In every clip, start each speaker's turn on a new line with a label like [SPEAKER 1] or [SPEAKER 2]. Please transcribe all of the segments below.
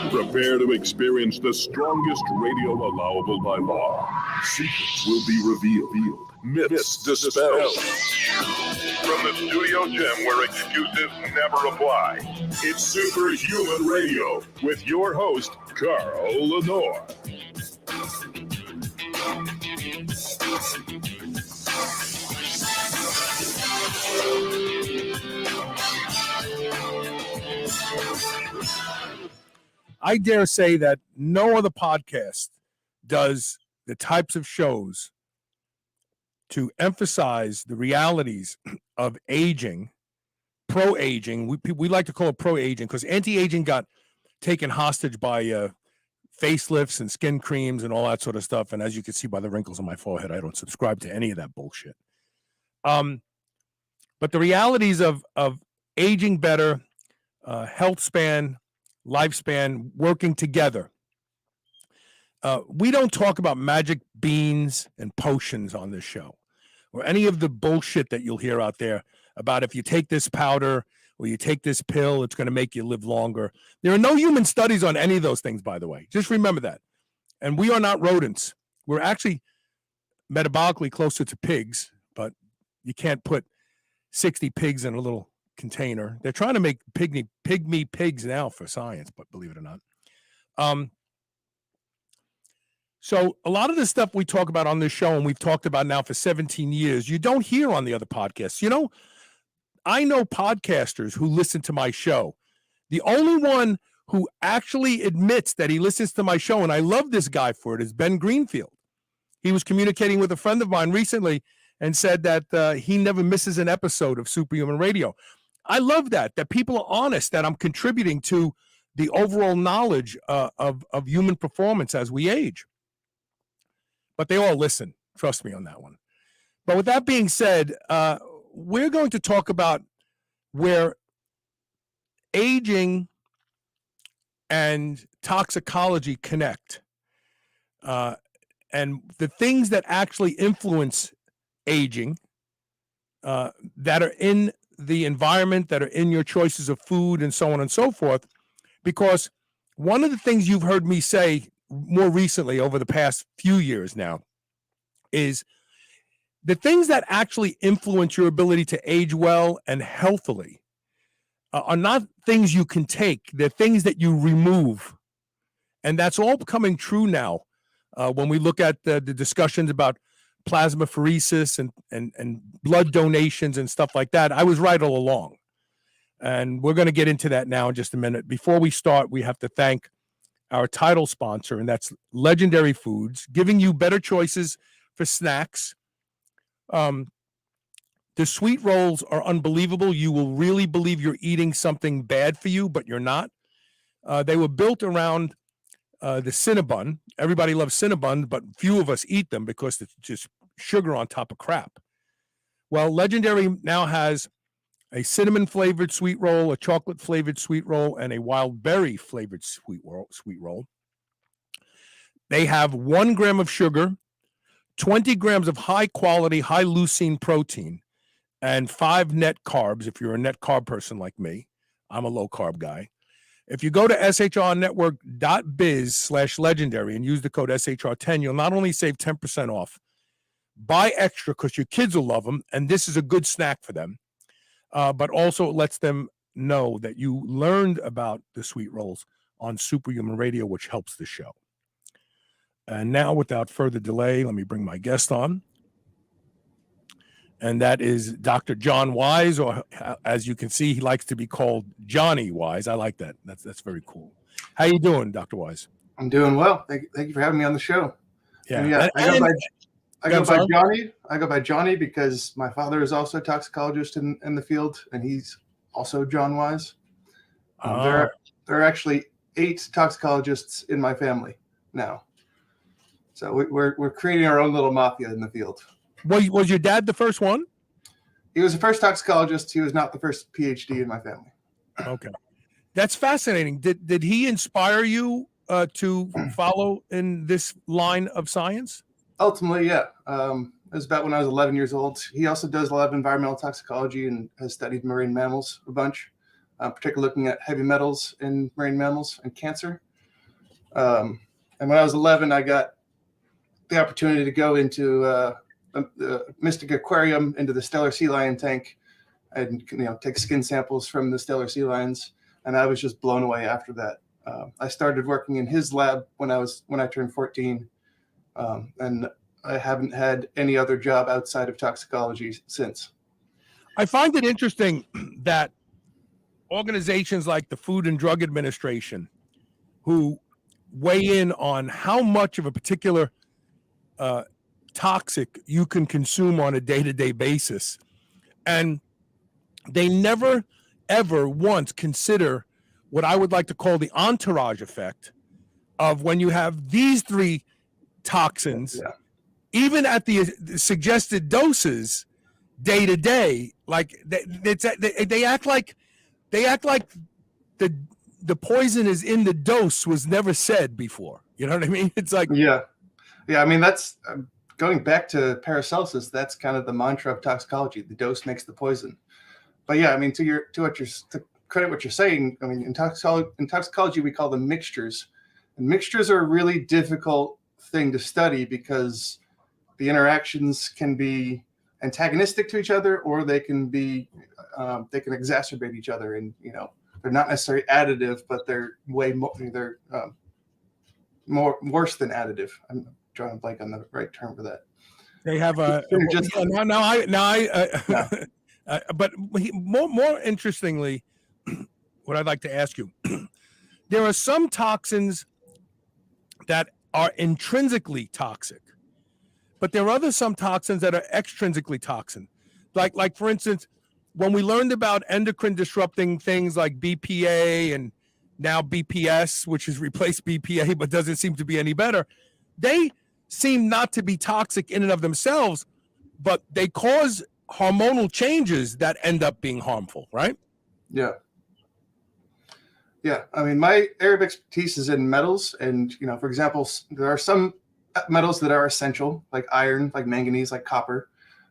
[SPEAKER 1] Prepare to experience the strongest radio allowable by law. Secrets will be revealed. Myths dispelled. From the studio gym where excuses never apply, it's Superhuman Radio with your host, Carl Lenore.
[SPEAKER 2] I dare say that no other podcast does the types of shows to emphasize the realities of aging, pro-aging. We like to call it pro-aging because anti-aging got taken hostage by facelifts and skin creams and all that sort of stuff. And as you can see by the wrinkles on my forehead, I don't subscribe to any of that bullshit. But the realities of aging better, health span, lifespan, working together. We don't talk about magic beans and potions on this show or any of the bullshit that you'll hear out there about if you take this powder or you take this pill, it's going to make you live longer. There are no human studies on any of those things, by the way. Just remember that. And we are not rodents. We're actually metabolically closer to pigs, but you can't put 60 pigs in a little container. They're trying to make pygmy pigs now for science, but believe it or not. So a lot of the stuff we talk about on this show and we've talked about now for 17 years, you don't hear on the other podcasts. You know, I know podcasters who listen to my show. The only one who actually admits that he listens to my show, and I love this guy for it, is Ben Greenfield. He was communicating with a friend of mine recently and said that he never misses an episode of Superhuman Radio. I love that people are honest, that I'm contributing to the overall knowledge of human performance as we age. But they all listen. Trust me on that one. But with that being said, we're going to talk about where aging and toxicology connect, and the things that actually influence aging that are in the environment, that are in your choices of food and so on and so forth. Because one of the things you've heard me say more recently over the past few years now is the things that actually influence your ability to age well and healthily are not things you can take. They're things that you remove. And that's all becoming true now when we look at the discussions about plasmapheresis and blood donations and stuff like that. I was right all along. And we're going to get into that now in just a minute. Before we start, we have to thank our title sponsor, and that's Legendary Foods, giving you better choices for snacks. The sweet rolls are unbelievable. You will really believe you're eating something bad for you, but you're not. They were built around the Cinnabon. Everybody loves Cinnabon, but few of us eat them because it's just sugar on top of crap. Well, Legendary now has a cinnamon-flavored sweet roll, a chocolate-flavored sweet roll, and a wild berry-flavored sweet roll. They have 1 gram of sugar, 20 grams of high-quality, high-leucine protein, and 5 net carbs, if you're a net carb person like me. I'm a low-carb guy. If you go to shrnetwork.biz/legendary and use the code SHR10, you'll not only save 10% off, buy extra because your kids will love them, and this is a good snack for them. But also it lets them know that you learned about the sweet rolls on Superhuman Radio, which helps the show. And now, without further delay, let me bring my guest on. And that is Dr. John Wise, or as you can see, he likes to be called Johnny Wise. I like that. That's very cool. How you doing, Dr. Wise?
[SPEAKER 3] I'm doing well. Thank you for having me on the show.
[SPEAKER 2] Yeah.
[SPEAKER 3] I go by Johnny. I go by Johnny because my father is also a toxicologist in the field, and he's also John Wise. There are actually 8 toxicologists in my family now, so we're creating our own little mafia in the field.
[SPEAKER 2] Was your dad the first one?
[SPEAKER 3] He was the first toxicologist. He was not the first PhD in my family.
[SPEAKER 2] Okay, that's fascinating. Did he inspire you to follow in this line of science?
[SPEAKER 3] Ultimately, yeah. It was about when I was 11 years old. He also does a lot of environmental toxicology and has studied marine mammals a bunch, particularly looking at heavy metals in marine mammals and cancer. And when I was 11, I got the opportunity to go into the Mystic Aquarium, into the Stellar Sea Lion tank, and take skin samples from the Stellar Sea Lions. And I was just blown away after that. I started working in his lab when I turned 14, and I haven't had any other job outside of toxicology since.
[SPEAKER 2] I find it interesting that organizations like the Food and Drug Administration, who weigh in on how much of a particular toxic you can consume on a day-to-day basis, and they never, ever once consider what I would like to call the entourage effect of when you have these three toxins, even at the suggested doses, day to day. Like they act like the poison is in the dose was never said before. You know what I mean? It's like
[SPEAKER 3] yeah. I mean, that's going back to Paracelsus. That's kind of the mantra of toxicology: the dose makes the poison. But yeah, I mean, to credit what you're saying, I mean, in toxicology we call them mixtures, and mixtures are a really difficult thing to study because the interactions can be antagonistic to each other, or they can be they can exacerbate each other, and they're not necessarily additive, but they're way more worse than additive. I'm drawing a blank on the right term for that.
[SPEAKER 2] They have a but more interestingly, what I'd like to ask you, there are some toxins that are intrinsically toxic, but there are some toxins that are extrinsically toxic. Like for instance, when we learned about endocrine disrupting things like BPA and now BPS, which has replaced BPA but doesn't seem to be any better, they seem not to be toxic in and of themselves, but they cause hormonal changes that end up being harmful, right?
[SPEAKER 3] Yeah. I mean, my area of expertise is in metals, and for example, there are some metals that are essential, like iron, like manganese, like copper,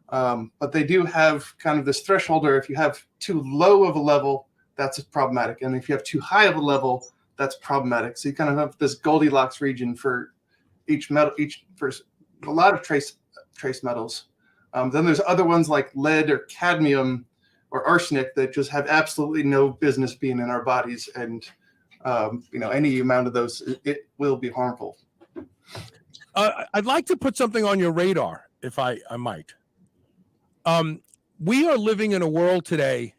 [SPEAKER 3] but they do have kind of this threshold, or if you have too low of a level, that's problematic, and if you have too high of a level, that's problematic. So you kind of have this Goldilocks region for each metal, for a lot of trace metals. Then there's other ones like lead or cadmium or arsenic that just have absolutely no business being in our bodies, and any amount of those, it will be harmful.
[SPEAKER 2] I'd like to put something on your radar, if I might. We are living in a world today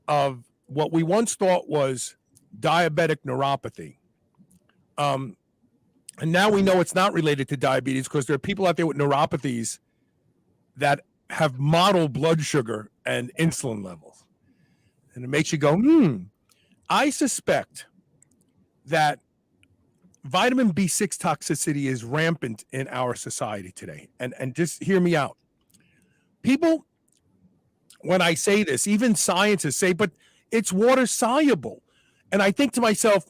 [SPEAKER 2] of what we once thought was diabetic neuropathy. And now we know it's not related to diabetes, because there are people out there with neuropathies that have model blood sugar and insulin levels. And it makes you go, I suspect that vitamin B6 toxicity is rampant in our society today. And just hear me out. People, when I say this, even scientists say, but it's water soluble. And I think to myself,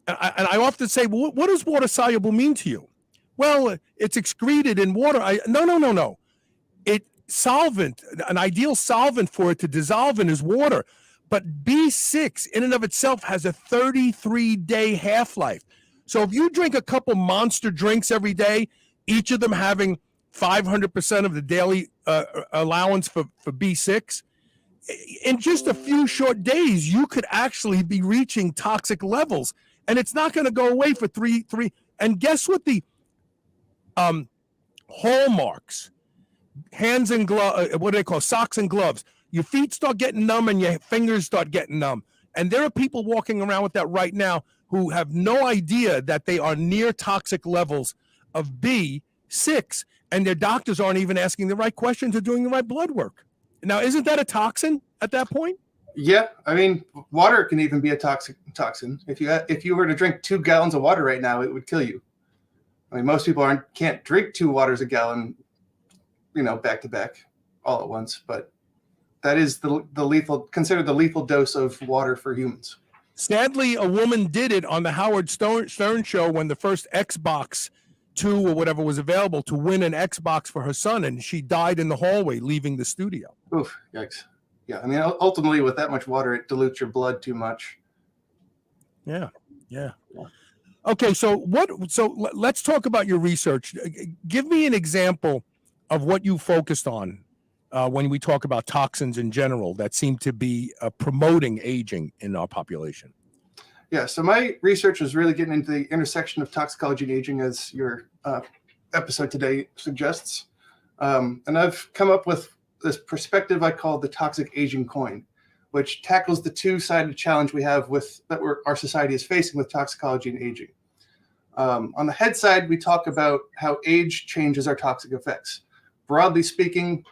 [SPEAKER 2] and I often say, well, what does water soluble mean to you? Well, it's excreted in water. No. Solvent, an ideal solvent for it to dissolve in is water. But B6 in and of itself has a 33-day half-life. So if you drink a couple monster drinks every day, each of them having 500% of the daily allowance for B6, in just a few short days, you could actually be reaching toxic levels. And it's not going to go away for three. And guess what the hallmarks, hands and gloves, what do they call, socks and gloves? Your feet start getting numb and your fingers start getting numb. And there are people walking around with that right now who have no idea that they are near toxic levels of B6, and their doctors aren't even asking the right questions or doing the right blood work. Now, isn't that a toxin at that point?
[SPEAKER 3] Yeah, I mean, water can even be a toxin. If you were to drink 2 gallons of water right now, it would kill you. I mean, most people can't drink 2 waters a gallon, back to back all at once, but that is considered the lethal dose of water for humans.
[SPEAKER 2] Sadly, a woman did it on the Howard Stern show when the first Xbox 2 or whatever was available, to win an Xbox for her son, and she died in the hallway leaving the studio.
[SPEAKER 3] Oof, yikes. Yeah, I mean, ultimately, with that much water, it dilutes your blood too much.
[SPEAKER 2] Yeah. Okay, so let's talk about your research. Give me an example of what you focused on when we talk about toxins in general that seem to be promoting aging in our population.
[SPEAKER 3] Yeah, so my research is really getting into the intersection of toxicology and aging, as your episode today suggests. And I've come up with this perspective I call the toxic aging coin, which tackles the two-sided challenge we have our society is facing with toxicology and aging. On the head side, we talk about how age changes our toxic effects. Broadly speaking,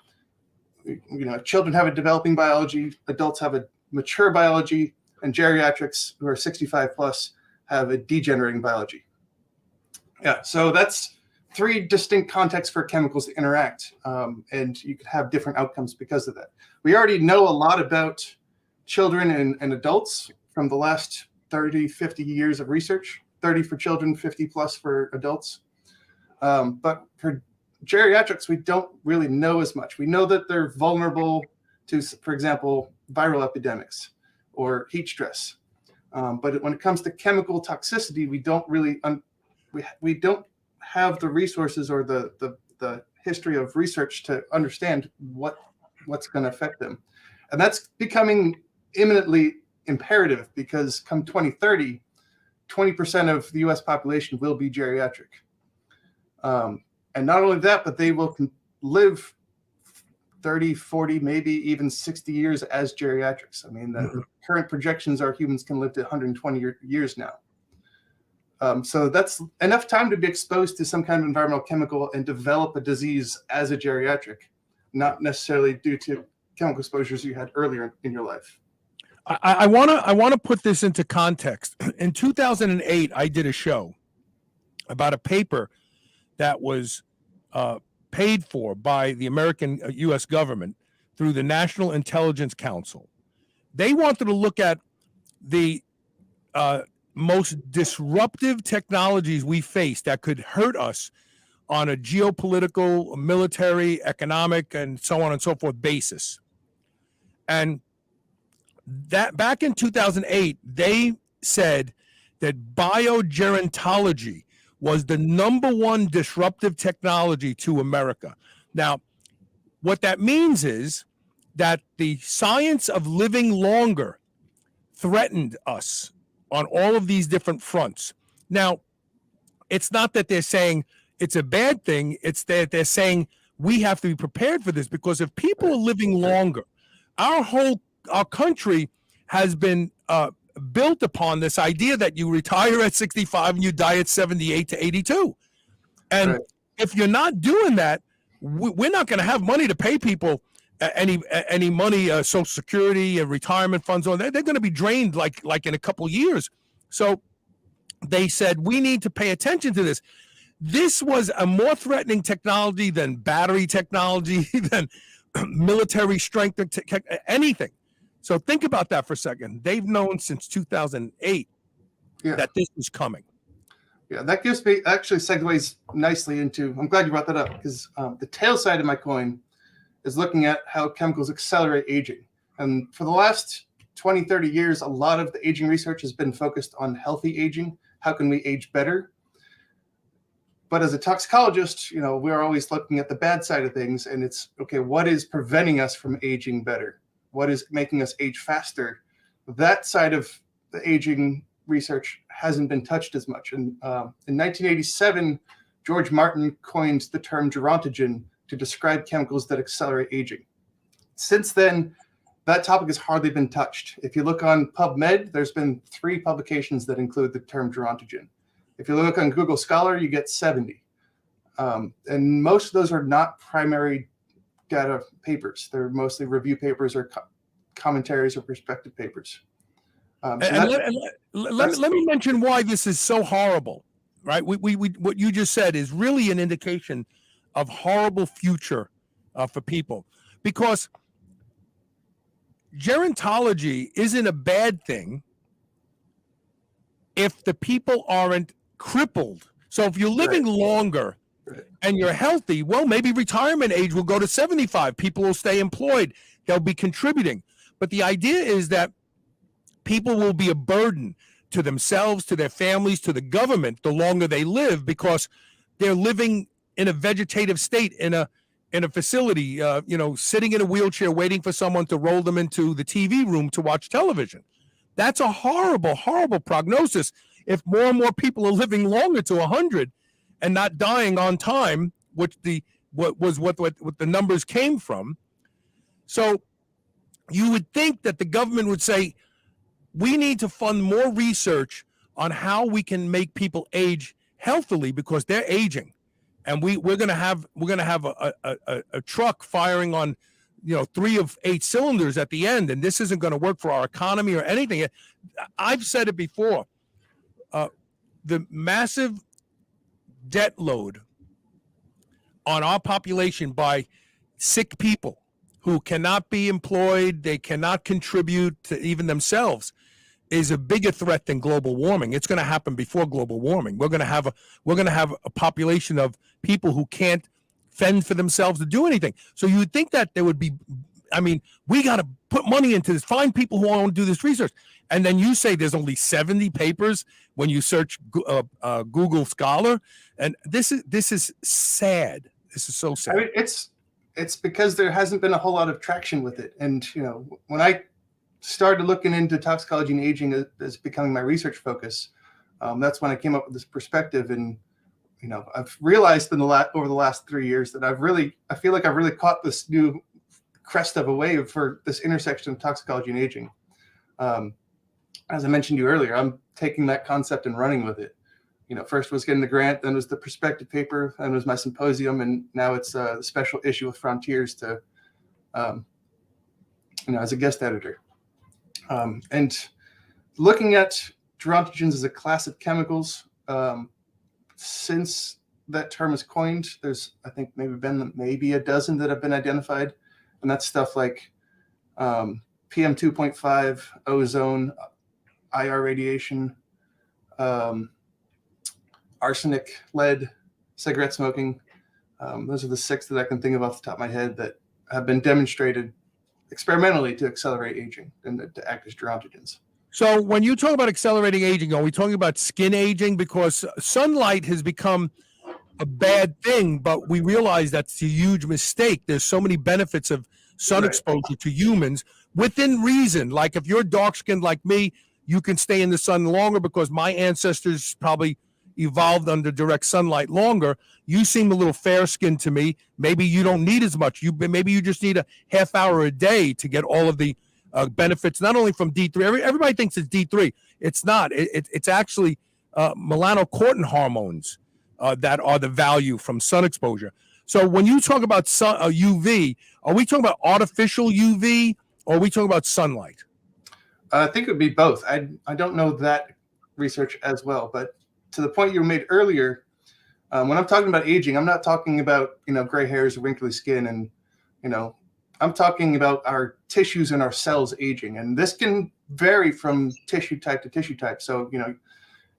[SPEAKER 3] children have a developing biology, adults have a mature biology, and geriatrics who are 65 plus have a degenerating biology. Yeah, so that's three distinct contexts for chemicals to interact, and you could have different outcomes because of that. We already know a lot about children and adults from the last 30, 50 years of research, 30 for children, 50 plus for adults. But for geriatrics, we don't really know as much. We know that they're vulnerable to, for example, viral epidemics or heat stress. But when it comes to chemical toxicity, we don't really we don't have the resources or the history of research to understand what's going to affect them. And that's becoming imminently imperative because come 2030, 20% of the US population will be geriatric. And not only that, but they will live 30, 40, maybe even 60 years as geriatrics. I mean, the current projections are humans can live to 120 years now. So that's enough time to be exposed to some kind of environmental chemical and develop a disease as a geriatric, not necessarily due to chemical exposures you had earlier in your life.
[SPEAKER 2] I want to put this into context. In 2008, I did a show about a paper that was paid for by the American U.S. government through the National Intelligence Council. They wanted to look at the most disruptive technologies we face that could hurt us on a geopolitical, military, economic, and so on and so forth basis. And that back in 2008, they said that biogerontology was the #1 disruptive technology to America. Now, what that means is that the science of living longer threatened us on all of these different fronts. Now, it's not that they're saying it's a bad thing. It's that they're saying we have to be prepared for this, because if people are living longer, our country has been built upon this idea that you retire at 65 and you die at 78 to 82. And if you're not doing that, we're not going to have money to pay people any money, Social Security and retirement funds. They're going to be drained like in a couple of years. So they said, we need to pay attention to this. This was a more threatening technology than battery technology, than military strength, anything. So think about that for a second. They've known since 2008 that this was coming.
[SPEAKER 3] Yeah, that gives me actually segues nicely into, I'm glad you brought that up, because the tail side of my coin is looking at how chemicals accelerate aging. And for the last 20, 30 years, a lot of the aging research has been focused on healthy aging. How can we age better? But as a toxicologist, we're always looking at the bad side of things, and it's, okay, what is preventing us from aging better? What is making us age faster? That side of the aging research hasn't been touched as much. And in 1987, George Martin coined the term gerontogen to describe chemicals that accelerate aging. Since then, that topic has hardly been touched. If you look on PubMed, there's been 3 publications that include the term gerontogen. If you look on Google Scholar, you get 70. And most of those are not primary data papers. They're mostly review papers or commentaries or perspective papers.
[SPEAKER 2] Let me mention why this is so horrible, right? We what you just said is really an indication of horrible future for people, because gerontology isn't a bad thing if the people aren't crippled. So if you're living longer and you're healthy, well, maybe retirement age will go to 75. People will stay employed. They'll be contributing. But the idea is that people will be a burden. to themselves, to their families, to the government, the longer they live, because they're living in a vegetative state in a facility, sitting in a wheelchair waiting for someone to roll them into the TV room to watch television. That's a horrible, horrible prognosis if more and more people are living longer to 100 and not dying on time, which what the numbers came from. So you would think that the government would say, we need to fund more research on how we can make people age healthily, because they're aging, and we're going to have a truck firing on 3 of 8 cylinders at the end, and this isn't going to work for our economy or anything. I've said it before. The massive debt load on our population by sick people who cannot be employed, they cannot contribute to even themselves, is a bigger threat than global warming. It's going to happen before global warming. We're going to have a population of people who can't fend for themselves to do anything. So you would think that there would be, we got to put money into this, find people who want to do this research. And then you say there's only 70 papers when you search Google Scholar. And this is sad. This is so sad.
[SPEAKER 3] It's because there hasn't been a whole lot of traction with it. And, when I started looking into toxicology and aging as becoming my research focus, that's when I came up with this perspective. And, I've realized over the last 3 years that I feel like I've really caught this new crest of a wave for this intersection of toxicology and aging. As I mentioned to you earlier, I'm taking that concept and running with it. First was getting the grant, then was the perspective paper, then was my symposium, and now it's a special issue with Frontiers to, as a guest editor. And looking at gerontogens as a class of chemicals, since that term is coined, there's, I think, maybe a dozen that have been identified. And that's stuff like PM 2.5, ozone, IR radiation, arsenic, lead, cigarette smoking. Those are the 6 that I can think of off the top of my head that have been demonstrated experimentally to accelerate aging and to act as gerontogens.
[SPEAKER 2] So when you talk about accelerating aging, are we talking about skin aging? Because sunlight has become a bad thing, but we realize that's a huge mistake. There's so many benefits of sun exposure to humans within reason. Like if you're dark skinned like me, you can stay in the sun longer because my ancestors probably evolved under direct sunlight longer. You seem a little fair skinned to me. Maybe you don't need as much. Maybe you just need a half hour a day to get all of the benefits, not only from D3. Everybody thinks it's D3. It's not. It's actually melanocortin hormones that are the value from sun exposure. So when you talk about UV, are we talking about artificial UV or are we talking about sunlight?
[SPEAKER 3] I think it would be both. I don't know that research as well, but to the point you made earlier, when I'm talking about aging, I'm not talking about gray hairs or wrinkly skin, and I'm talking about our tissues and our cells aging, and this can vary from tissue type to tissue type. So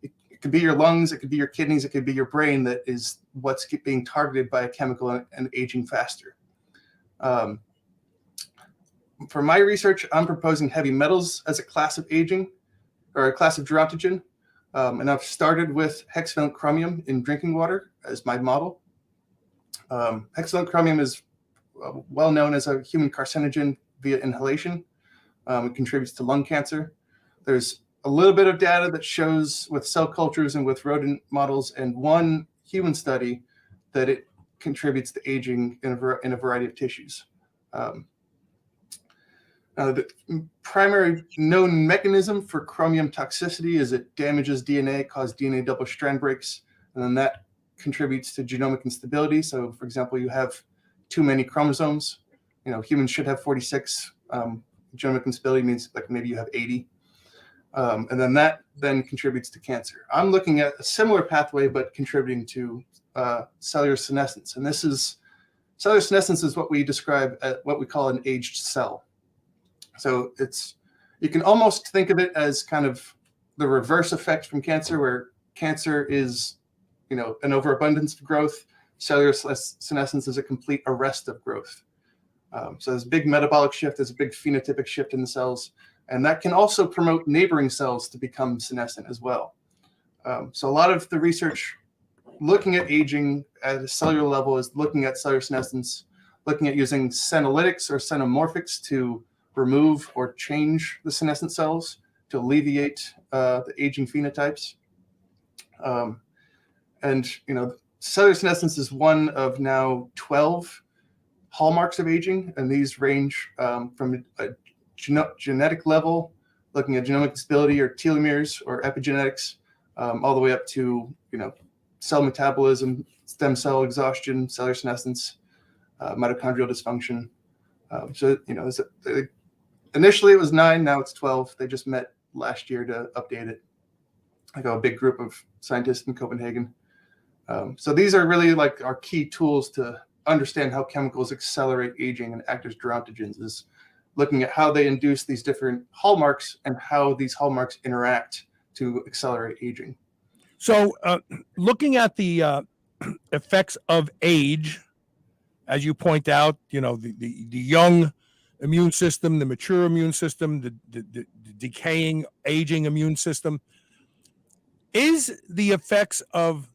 [SPEAKER 3] it could be your lungs, it could be your kidneys, it could be your brain that is what's being targeted by a chemical and aging faster. For my research, I'm proposing heavy metals as a class of aging, or a class of gerontogen. And I've started with hexavalent chromium in drinking water as my model. Hexavalent chromium is well known as a human carcinogen via inhalation. It contributes to lung cancer. There's a little bit of data that shows with cell cultures and with rodent models and one human study that it contributes to aging in a variety of tissues. The primary known mechanism for chromium toxicity is it damages DNA, causes DNA double strand breaks, and then that contributes to genomic instability. So, for example, you have too many chromosomes. Humans should have 46. Genomic instability means like maybe you have 80. And then that contributes to cancer. I'm looking at a similar pathway, but contributing to cellular senescence. And cellular senescence is what we describe at what we call an aged cell. So you can almost think of it as kind of the reverse effect from cancer, where cancer is, an overabundance of growth. Cellular senescence is a complete arrest of growth. So there's a big metabolic shift, there's a big phenotypic shift in the cells, And that can also promote neighboring cells to become senescent as well. So a lot of the research looking at aging at a cellular level is looking at cellular senescence, looking at using senolytics or xenomorphics to remove or change the senescent cells to alleviate the aging phenotypes. And cellular senescence is one of now 12 hallmarks of aging, and these range from a genetic level, looking at genomic stability or telomeres or epigenetics, all the way up to cell metabolism, stem cell exhaustion, cellular senescence, mitochondrial dysfunction. Initially it was 9, now it's 12. They just met last year to update it. I got a big group of scientists in Copenhagen. So these are really like our key tools to understand how chemicals accelerate aging and act as gerontogens, is looking at how they induce these different hallmarks and how these hallmarks interact to accelerate aging.
[SPEAKER 2] So looking at the effects of age, as you point out, the young immune system, the mature immune system, the decaying, aging immune system, is the effects of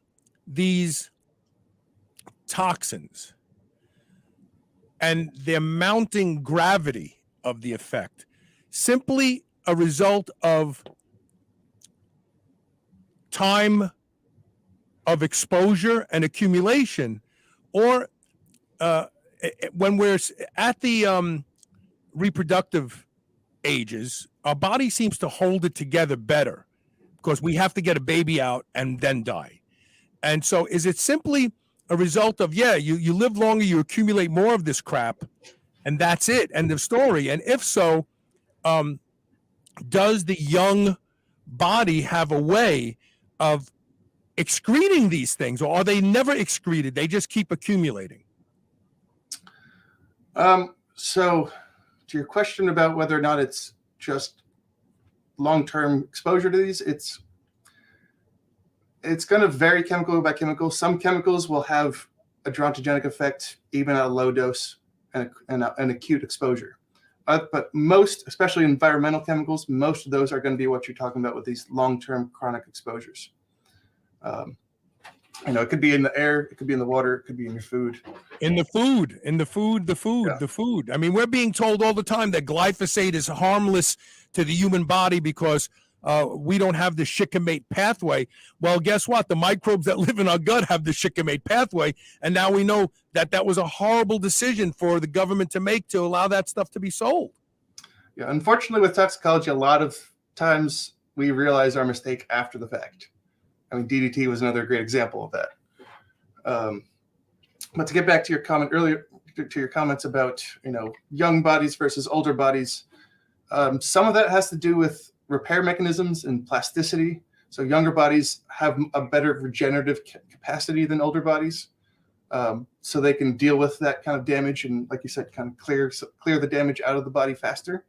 [SPEAKER 2] these toxins and the mounting gravity of the effect simply a result of time of exposure and accumulation, or when we're at the reproductive ages, our body seems to hold it together better because we have to get a baby out and then die. And so is it simply a result of, you live longer, you accumulate more of this crap, and that's it, end of story? And if so, does the young body have a way of excreting these things, or are they never excreted? They just keep accumulating.
[SPEAKER 3] So to your question about whether or not it's just long-term exposure to these, it's going to vary chemical by chemical. Some chemicals will have a gerontogenic effect even at a low dose and an acute exposure. But most, especially environmental chemicals, most of those are going to be what you're talking about with these long-term chronic exposures. It could be in the air, it could be in the water, it could be in your food.
[SPEAKER 2] The food. I mean, we're being told all the time that glyphosate is harmless to the human body because we don't have the shikimate pathway. Well, guess what? The microbes that live in our gut have the shikimate pathway, and now we know that was a horrible decision for the government to make to allow that stuff to be sold.
[SPEAKER 3] Yeah, unfortunately, with toxicology, a lot of times we realize our mistake after the fact. I mean, DDT was another great example of that. But to get back to your comment earlier, to your comments about young bodies versus older bodies, some of that has to do with repair mechanisms and plasticity. So younger bodies have a better regenerative capacity than older bodies, so they can deal with that kind of damage and, like you said, kind of clear the damage out of the body faster.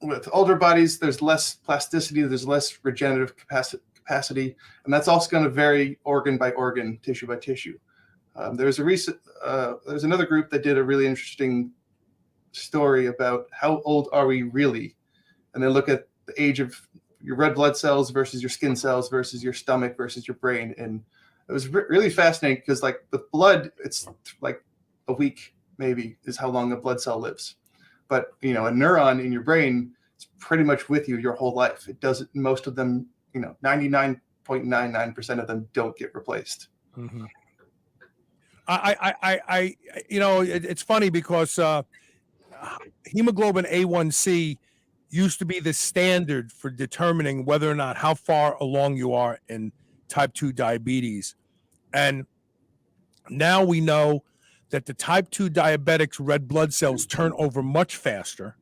[SPEAKER 3] With older bodies, there's less plasticity, there's less regenerative capacity, and that's also going to vary organ by organ, tissue by tissue. There's another group that did a really interesting story about how old are we really, and they look at the age of your red blood cells versus your skin cells versus your stomach versus your brain, and it was really fascinating because, like, with blood, it's like a week maybe is how long a blood cell lives. But a neuron in your brain is pretty much with you your whole life. It doesn't. Most of them, 99.99% of them don't get replaced.
[SPEAKER 2] Mm-hmm. It's funny because hemoglobin A1C used to be the standard for determining whether or not how far along you are in type 2 diabetes, and now we know that the type 2 diabetics' red blood cells turn over much faster.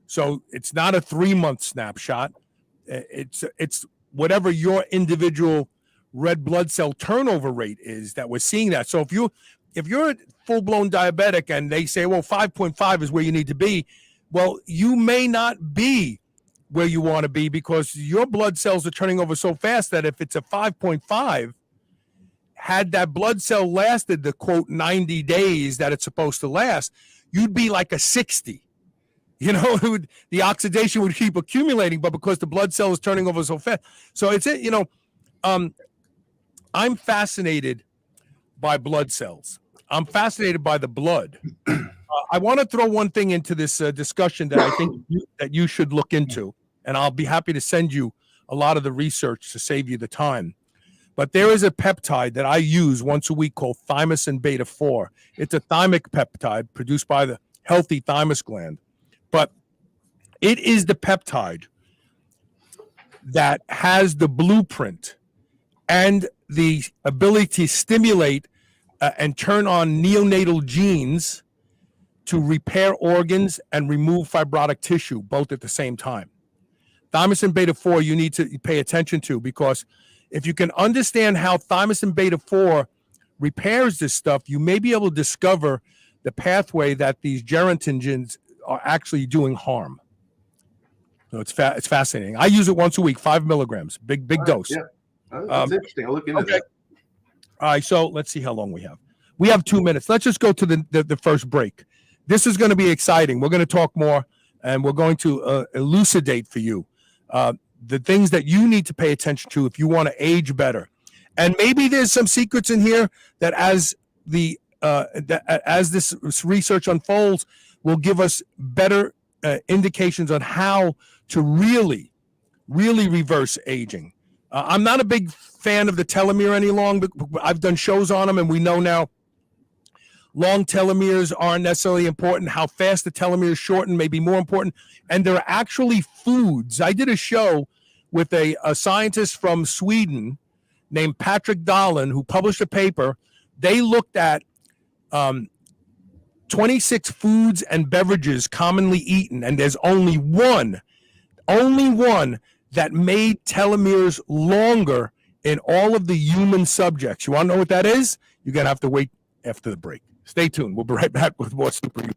[SPEAKER 2] So it's not a 3-month snapshot. It's whatever your individual red blood cell turnover rate is that we're seeing that. So if you're a full-blown diabetic and they say, well, 5.5 is where you need to be, well, you may not be where you want to be because your blood cells are turning over so fast that if it's a 5.5, had that blood cell lasted the quote 90 days that it's supposed to last, you'd be like a 60. You know, the oxidation would keep accumulating, but because the blood cell is turning over so fast. So it's it, you know, I'm fascinated by blood cells. I'm fascinated by the blood. I want to throw one thing into this discussion that I think that you should look into, and I'll be happy to send you a lot of the research to save you the time. But there is a peptide that I use once a week called thymosin beta 4. It's a thymic peptide produced by the healthy thymus gland. But it is the peptide that has the blueprint and the ability to stimulate and turn on neonatal genes to repair organs and remove fibrotic tissue, both at the same time. Thymosin beta 4 you need to pay attention to, because if you can understand how thymosin beta 4 repairs this stuff, you may be able to discover the pathway that these gerontogens are actually doing harm. So it's fascinating. I use it once a week, 5 milligrams, big dose.
[SPEAKER 3] Yeah, that's interesting. I'll look into that.
[SPEAKER 2] All right, so let's see how long we have. We have 2 minutes. Let's just go to the first break. This is going to be exciting. We're going to talk more, and we're going to elucidate for you the things that you need to pay attention to if you want to age better. And maybe there's some secrets in here that as this research unfolds will give us better indications on how to really reverse aging. I'm not a big fan of the telomere any longer. I've done shows on them, and we know now long telomeres aren't necessarily important. How fast the telomeres shorten may be more important. And there are actually foods. I did a show with a scientist from Sweden named Patrick Dahlin, who published a paper. They looked at 26 foods and beverages commonly eaten, and there's only one that made telomeres longer in all of the human subjects. You want to know what that is? You're going to have to wait after the break. Stay tuned. We'll be right back with more Super.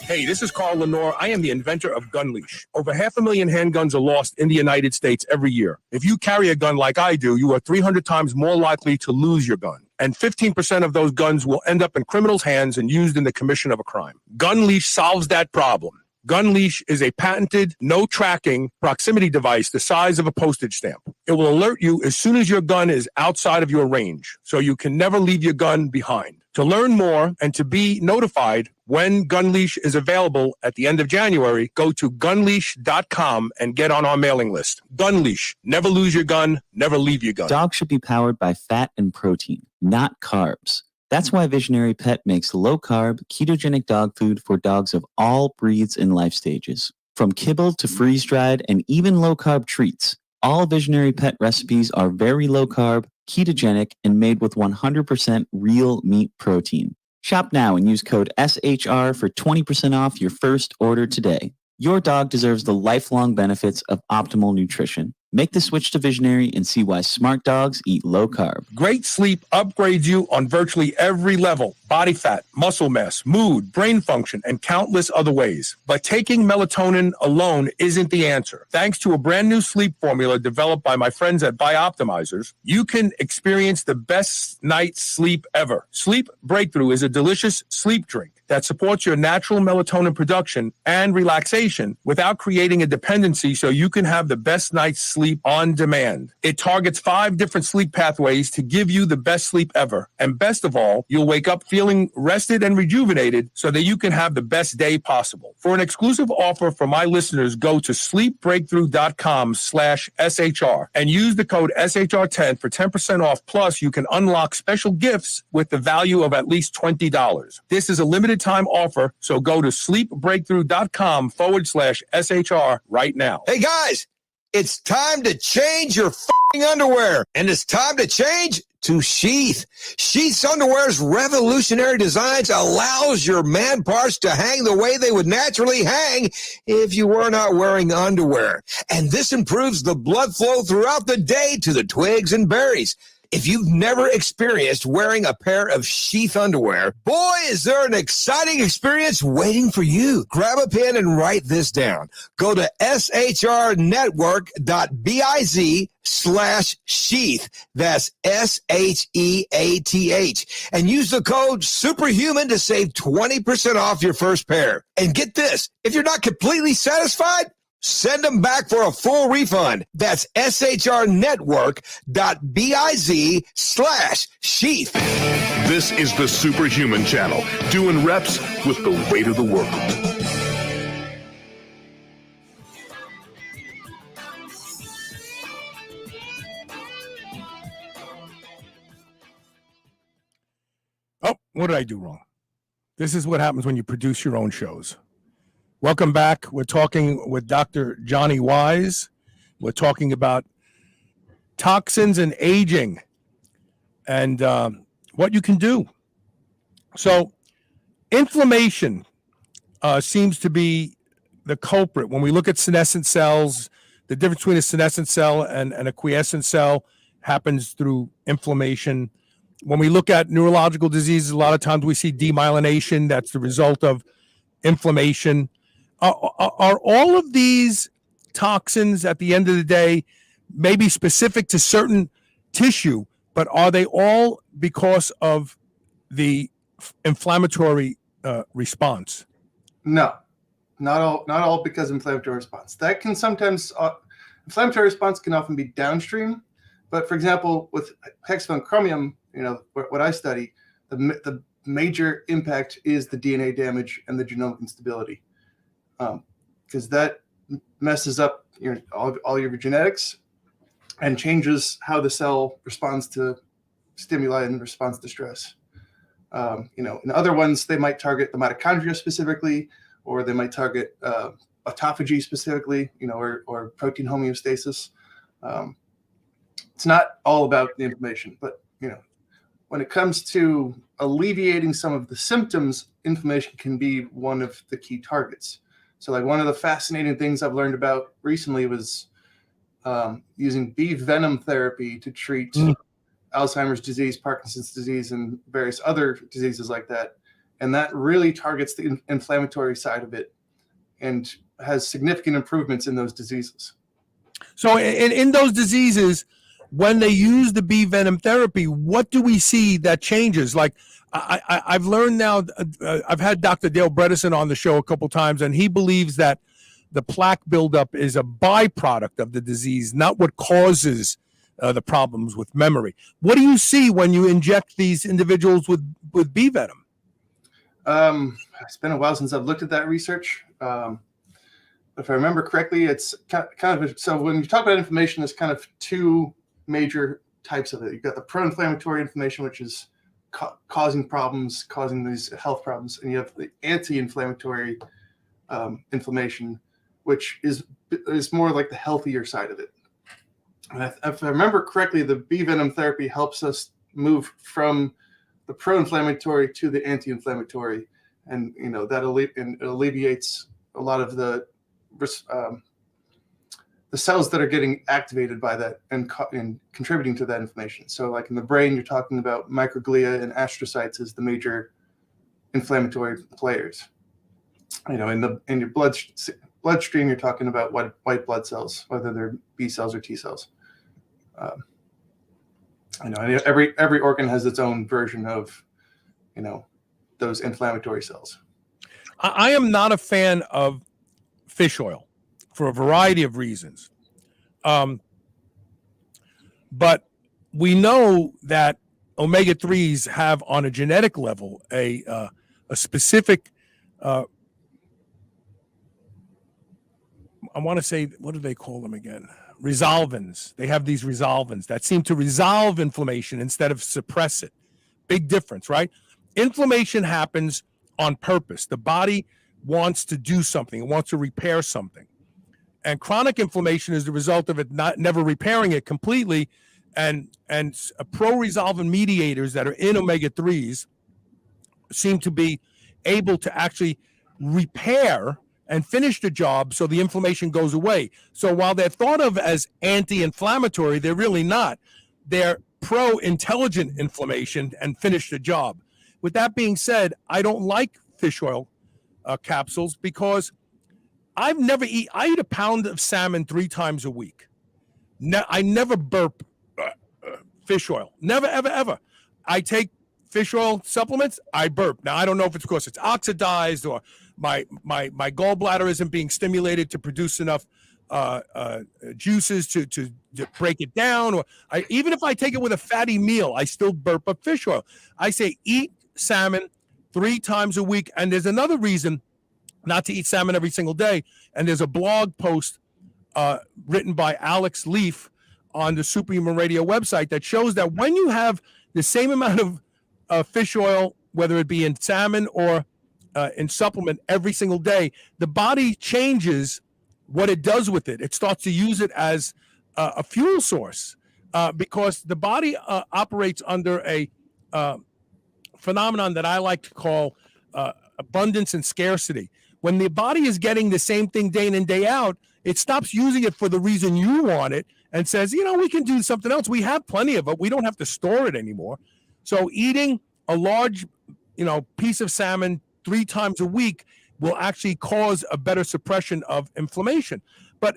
[SPEAKER 2] Hey, this is Carl Lenore. I am the inventor of Gun Leash. Over 500,000 handguns are lost in the United States every year. If you carry a gun like I do, you are 300 times more likely to lose your gun. And 15% of those guns will end up in criminals' hands and used in the commission of a crime. Gun Leash solves that problem. Gun Leash is a patented, no-tracking proximity device the size of a postage stamp. It will alert you as soon as your gun is outside of your range, so you can never leave your gun behind. To learn more and to be notified when Gun Leash is available at the end of January, go to gunleash.com and get on our mailing list. Gun Leash. Never lose your gun, never leave your gun.
[SPEAKER 4] Dogs should be powered by fat and protein, not carbs. That's why Visionary Pet makes low-carb, ketogenic dog food for dogs of all breeds and life stages. From kibble to freeze-dried and even low-carb treats, all Visionary Pet recipes are very low-carb, ketogenic, and made with 100% real meat protein. Shop now and use code SHR for 20% off your first order today. Your dog deserves the lifelong benefits of optimal nutrition. Make the switch to Visionary and see why smart dogs eat low carb.
[SPEAKER 2] Great sleep upgrades you on virtually every level: body fat, muscle mass, mood, brain function, and countless other ways. But taking melatonin alone isn't the answer. Thanks to a brand new sleep formula developed by my friends at Bioptimizers, you can experience the best night's sleep ever. Sleep Breakthrough is a delicious sleep drink that supports your natural melatonin production and relaxation without creating a dependency, so you can have the best night's sleep on demand. It targets 5 different sleep pathways to give you the best sleep ever. And best of all, you'll wake up feeling rested and rejuvenated so that you can have the best day possible. For an exclusive offer for my listeners, go to sleepbreakthrough.com/SHR and use the code SHR10 for 10% off. Plus, you can unlock special gifts with the value of at least $20. This is a limited time offer, so go to sleepbreakthrough.com/SHR right now.
[SPEAKER 5] Hey guys, it's time to change your f***ing underwear, and it's time to change to Sheath. Sheath's underwear's revolutionary designs allows your man parts to hang the way they would naturally hang if you were not wearing underwear. And this improves the blood flow throughout the day to the twigs and berries. If you've never experienced wearing a pair of Sheath underwear, boy, is there an exciting experience waiting for you. Grab a pen and write this down. Go to shrnetwork.biz/sheath. That's SHEATH. And use the code SUPERHUMAN to save 20% off your first pair. And get this, if you're not completely satisfied, send them back for a full refund. That's shrnetwork.biz/sheath.
[SPEAKER 1] This is the Superhuman Channel, doing reps with the weight of the world.
[SPEAKER 2] Oh, what did I do wrong? This is what happens when you produce your own shows. Welcome back. We're talking with Dr. Johnny Wise. We're talking about toxins and aging and what you can do. So inflammation seems to be the culprit. When we look at senescent cells, the difference between a senescent cell and a quiescent cell happens through inflammation. When we look at neurological diseases, a lot of times we see demyelination. That's the result of inflammation. Are all of these toxins at the end of the day maybe specific to certain tissue, but are they all because of the inflammatory response?
[SPEAKER 3] No, not all because of inflammatory response. That can sometimes, inflammatory response can often be downstream. But for example, with hexavalent chromium, what I study, the major impact is the DNA damage and the genomic instability. Because that messes up all your genetics and changes how the cell responds to stimuli and responds to stress. In other ones, they might target the mitochondria specifically, or they might target autophagy specifically, or protein homeostasis. It's not all about the inflammation, but when it comes to alleviating some of the symptoms, inflammation can be one of the key targets. So like one of the fascinating things I've learned about recently was using bee venom therapy to treat Alzheimer's disease, Parkinson's disease, and various other diseases like that. And that really targets the inflammatory side of it and has significant improvements in those diseases.
[SPEAKER 2] So in those diseases, when they use the bee venom therapy, what do we see that changes? Like I've learned now, I've had Dr. Dale Bredesen on the show a couple times, and he believes that the plaque buildup is a byproduct of the disease, not what causes the problems with memory. What do you see when you inject these individuals with bee venom?
[SPEAKER 3] It's been a while since I've looked at that research. If I remember correctly, it's kind of, so when you talk about inflammation, there's kind of two major types of it. You've got the pro-inflammatory inflammation, which is causing problems, causing these health problems, and you have the anti-inflammatory inflammation, which is more like the healthier side of it. And if I remember correctly, the bee venom therapy helps us move from the pro-inflammatory to the anti-inflammatory, and that alleviates a lot of the cells that are getting activated by that and contributing to that inflammation. So like in the brain, you're talking about microglia and astrocytes as the major inflammatory players. In your bloodstream, you're talking about white blood cells, whether they're B cells or T cells. Every organ has its own version of, those inflammatory cells.
[SPEAKER 2] I am not a fan of fish oil for a variety of reasons. But we know that omega-3s have on a genetic level a specific, I want to say, what do they call them again? Resolvins. They have these resolvins that seem to resolve inflammation instead of suppress it. Big difference, right? Inflammation happens on purpose. The body wants to do something. It wants to repair something. And chronic inflammation is the result of it never repairing it completely, and pro-resolving mediators that are in omega-3s seem to be able to actually repair and finish the job so the inflammation goes away. So while they're thought of as anti-inflammatory, they're really not. They're pro-intelligent inflammation and finish the job. With that being said, I don't like fish oil capsules because I eat a pound of salmon 3 times a week. I never burp fish oil. Never, ever, ever. I take fish oil supplements, I burp. Now, I don't know if it's because it's oxidized or my gallbladder isn't being stimulated to produce enough juices to break it down. Or even if I take it with a fatty meal, I still burp up fish oil. I say eat salmon 3 times a week. And there's another reason not to eat salmon every single day. And there's a blog post written by Alex Leaf on the Superhuman Radio website that shows that when you have the same amount of fish oil, whether it be in salmon or in supplement every single day, the body changes what it does with it. It starts to use it as a fuel source because the body operates under a phenomenon that I like to call abundance and scarcity. When the body is getting the same thing day in and day out, it stops using it for the reason you want it and says, we can do something else. We have plenty of it. We don't have to store it anymore. So eating a large, piece of salmon 3 times a week will actually cause a better suppression of inflammation. But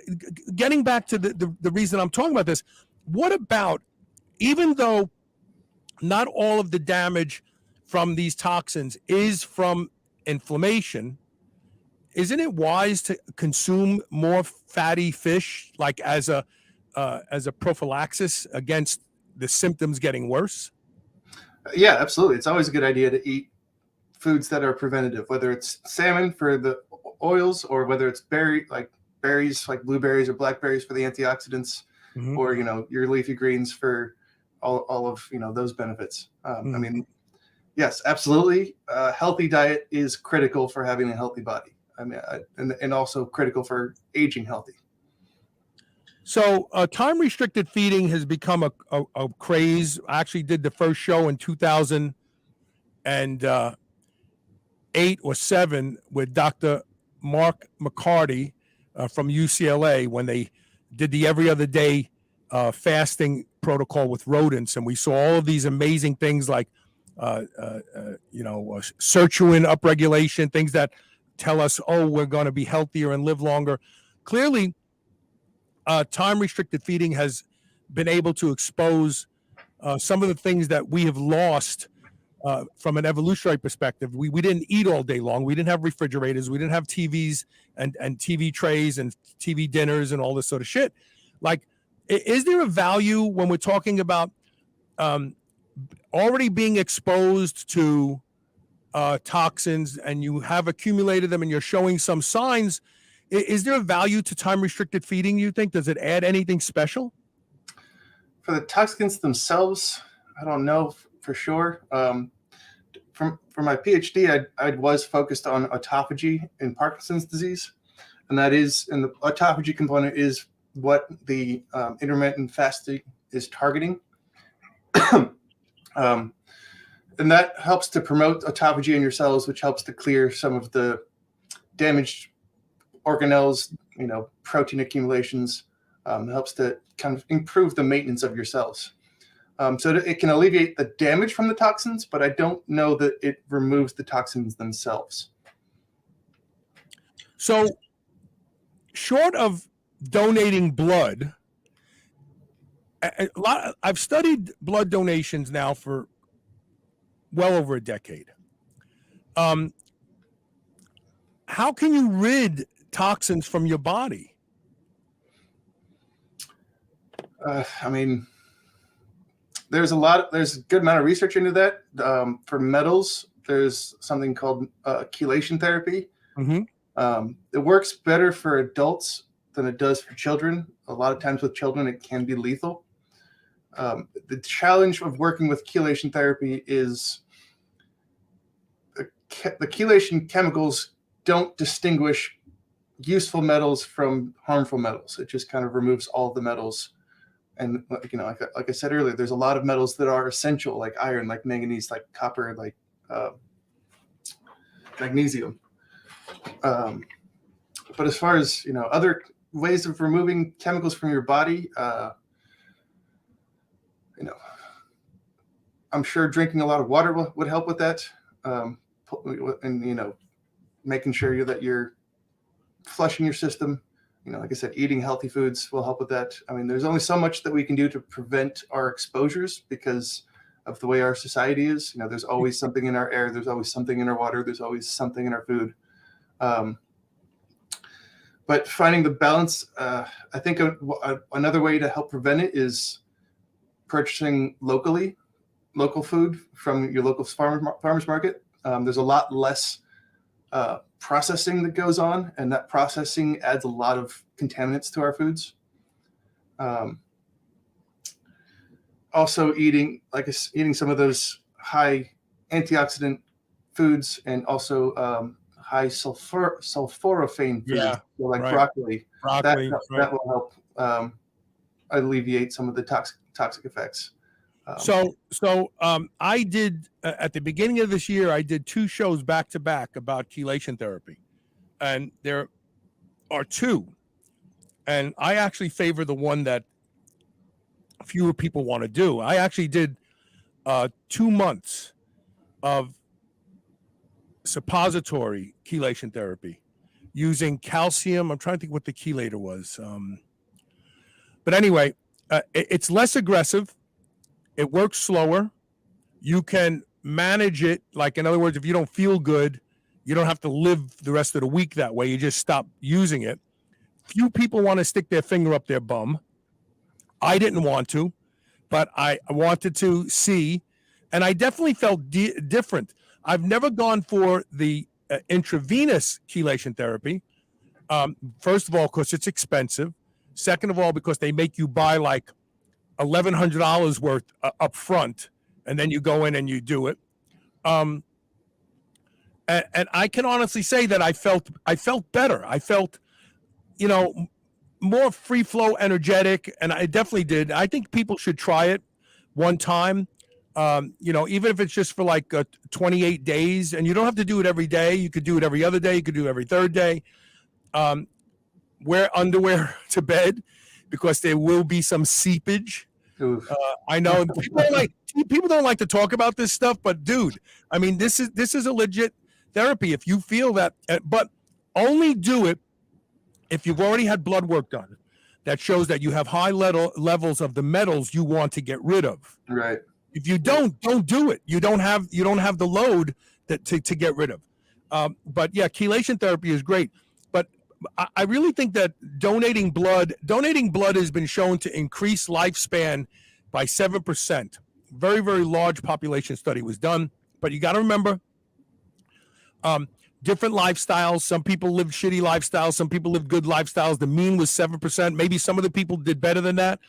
[SPEAKER 2] getting back to the reason I'm talking about this, what about, even though not all of the damage from these toxins is from inflammation, isn't it wise to consume more fatty fish, like as a prophylaxis against the symptoms getting worse?
[SPEAKER 3] Yeah, absolutely. It's always a good idea to eat foods that are preventative, whether it's salmon for the oils or whether it's berries like blueberries or blackberries for the antioxidants, or your leafy greens for all of those benefits. I mean, yes, absolutely. A healthy diet is critical for having a healthy body. I mean, and also critical for aging healthy.
[SPEAKER 2] So time-restricted feeding has become a craze. I actually did the first show in 2008 or 7 with Dr. Mark McCarty from UCLA when they did the every other day fasting protocol with rodents. And we saw all of these amazing things like, sirtuin upregulation, things that tell us, we're going to be healthier and live longer. Clearly, time-restricted feeding has been able to expose some of the things that we have lost from an evolutionary perspective. We didn't eat all day long. We didn't have refrigerators. We didn't have TVs and TV trays and TV dinners and all this sort of shit. Like, is there a value when we're talking about already being exposed to toxins and you have accumulated them and you're showing some signs? Is there a value to time-restricted feeding, you think? Does it add anything special?
[SPEAKER 3] For the toxins themselves, I don't know for sure. For my PhD, I was focused on autophagy in Parkinson's disease. And that is, and the autophagy component is what the intermittent fasting is targeting. And that helps to promote autophagy in your cells, which helps to clear some of the damaged organelles, protein accumulations. Helps to kind of improve the maintenance of your cells. So it can alleviate the damage from the toxins, but I don't know that it removes the toxins themselves.
[SPEAKER 2] So short of donating blood, I've studied blood donations now for well over a decade. How can you rid toxins from your body?
[SPEAKER 3] I mean, there's a good amount of research into that. For metals, there's something called chelation therapy. It works better for adults than it does for children. A lot of times with children, it can be lethal. The challenge of working with chelation therapy is the chelation chemicals don't distinguish useful metals from harmful metals. It just kind of removes all the metals And like I said earlier, there's a lot of metals that are essential, like iron, like manganese, like copper, like magnesium. But as far as other ways of removing chemicals from your body, I'm sure drinking a lot of water would help with that, and making sure that you're flushing your system. Like I said, eating healthy foods will help with that. I mean, there's only so much that we can do to prevent our exposures because of the way our society is. There's always something in our air. There's always something in our water. There's always something in our food. But finding the balance, I think another way to help prevent it is purchasing local food from your local farmers market. There's a lot less processing that goes on, and that processing adds a lot of contaminants to our foods. Also eating some of those high antioxidant foods, and also high sulforaphane foods,
[SPEAKER 2] Yeah,
[SPEAKER 3] so like
[SPEAKER 2] right.
[SPEAKER 3] broccoli.
[SPEAKER 2] Broccoli,
[SPEAKER 3] That will help alleviate some of the toxic effects.
[SPEAKER 2] So I did at the beginning of this year, I did 2 shows back to back about chelation therapy, and there are 2, and I actually favor the one that fewer people want to do. I actually did 2 months of suppository chelation therapy using calcium. I'm trying to think what the chelator was, but anyway, it's less aggressive. It works slower. You can manage it. Like, in other words, if you don't feel good, you don't have to live the rest of the week that way. You just stop using it. Few people want to stick their finger up their bum. I didn't want to, but I wanted to see, and I definitely felt different. I've never gone for the intravenous chelation therapy. First of all, because it's expensive. Second of all, because they make you buy like $1,100 worth up front, and then you go in and you do it. And I can honestly say that I felt better. I felt, more free flow, energetic, and I definitely did. I think people should try it one time. Even if it's just for like 28 days, and you don't have to do it every day. You could do it every other day. You could do it every third day. Wear underwear to bed, because there will be some seepage. I know people don't like to talk about this stuff, but dude, I mean, this is a legit therapy. If you feel that, but only do it if you've already had blood work done that shows that you have high levels of the metals you want to get rid of.
[SPEAKER 3] Right.
[SPEAKER 2] If you don't do it. You don't have the load to get rid of. But yeah, chelation therapy is great. But I really think that donating blood has been shown to increase lifespan by 7%. Very, very large population study was done. But you got to remember, different lifestyles. Some people live shitty lifestyles. Some people live good lifestyles. The mean was 7%. Maybe some of the people did better than that.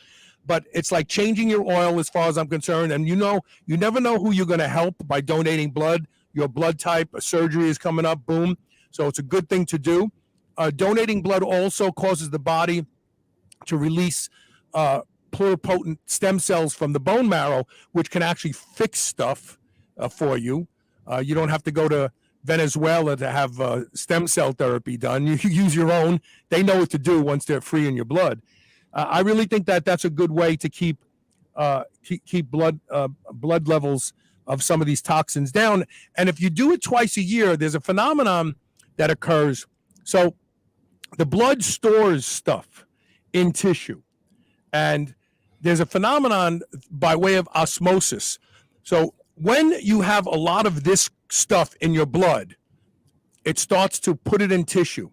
[SPEAKER 2] But it's like changing your oil as far as I'm concerned. And you never know who you're going to help by donating blood. Your blood type, a surgery is coming up, boom. So it's a good thing to do. Donating blood also causes the body to release pluripotent stem cells from the bone marrow, which can actually fix stuff for you. You don't have to go to Venezuela to have stem cell therapy done. You use your own. They know what to do once they're free in your blood. I really think that that's a good way to keep blood levels of some of these toxins down. And if you do it twice a year, there's a phenomenon that occurs. So the blood stores stuff in tissue, and there's a phenomenon by way of osmosis. So when you have a lot of this stuff in your blood, it starts to put it in tissue.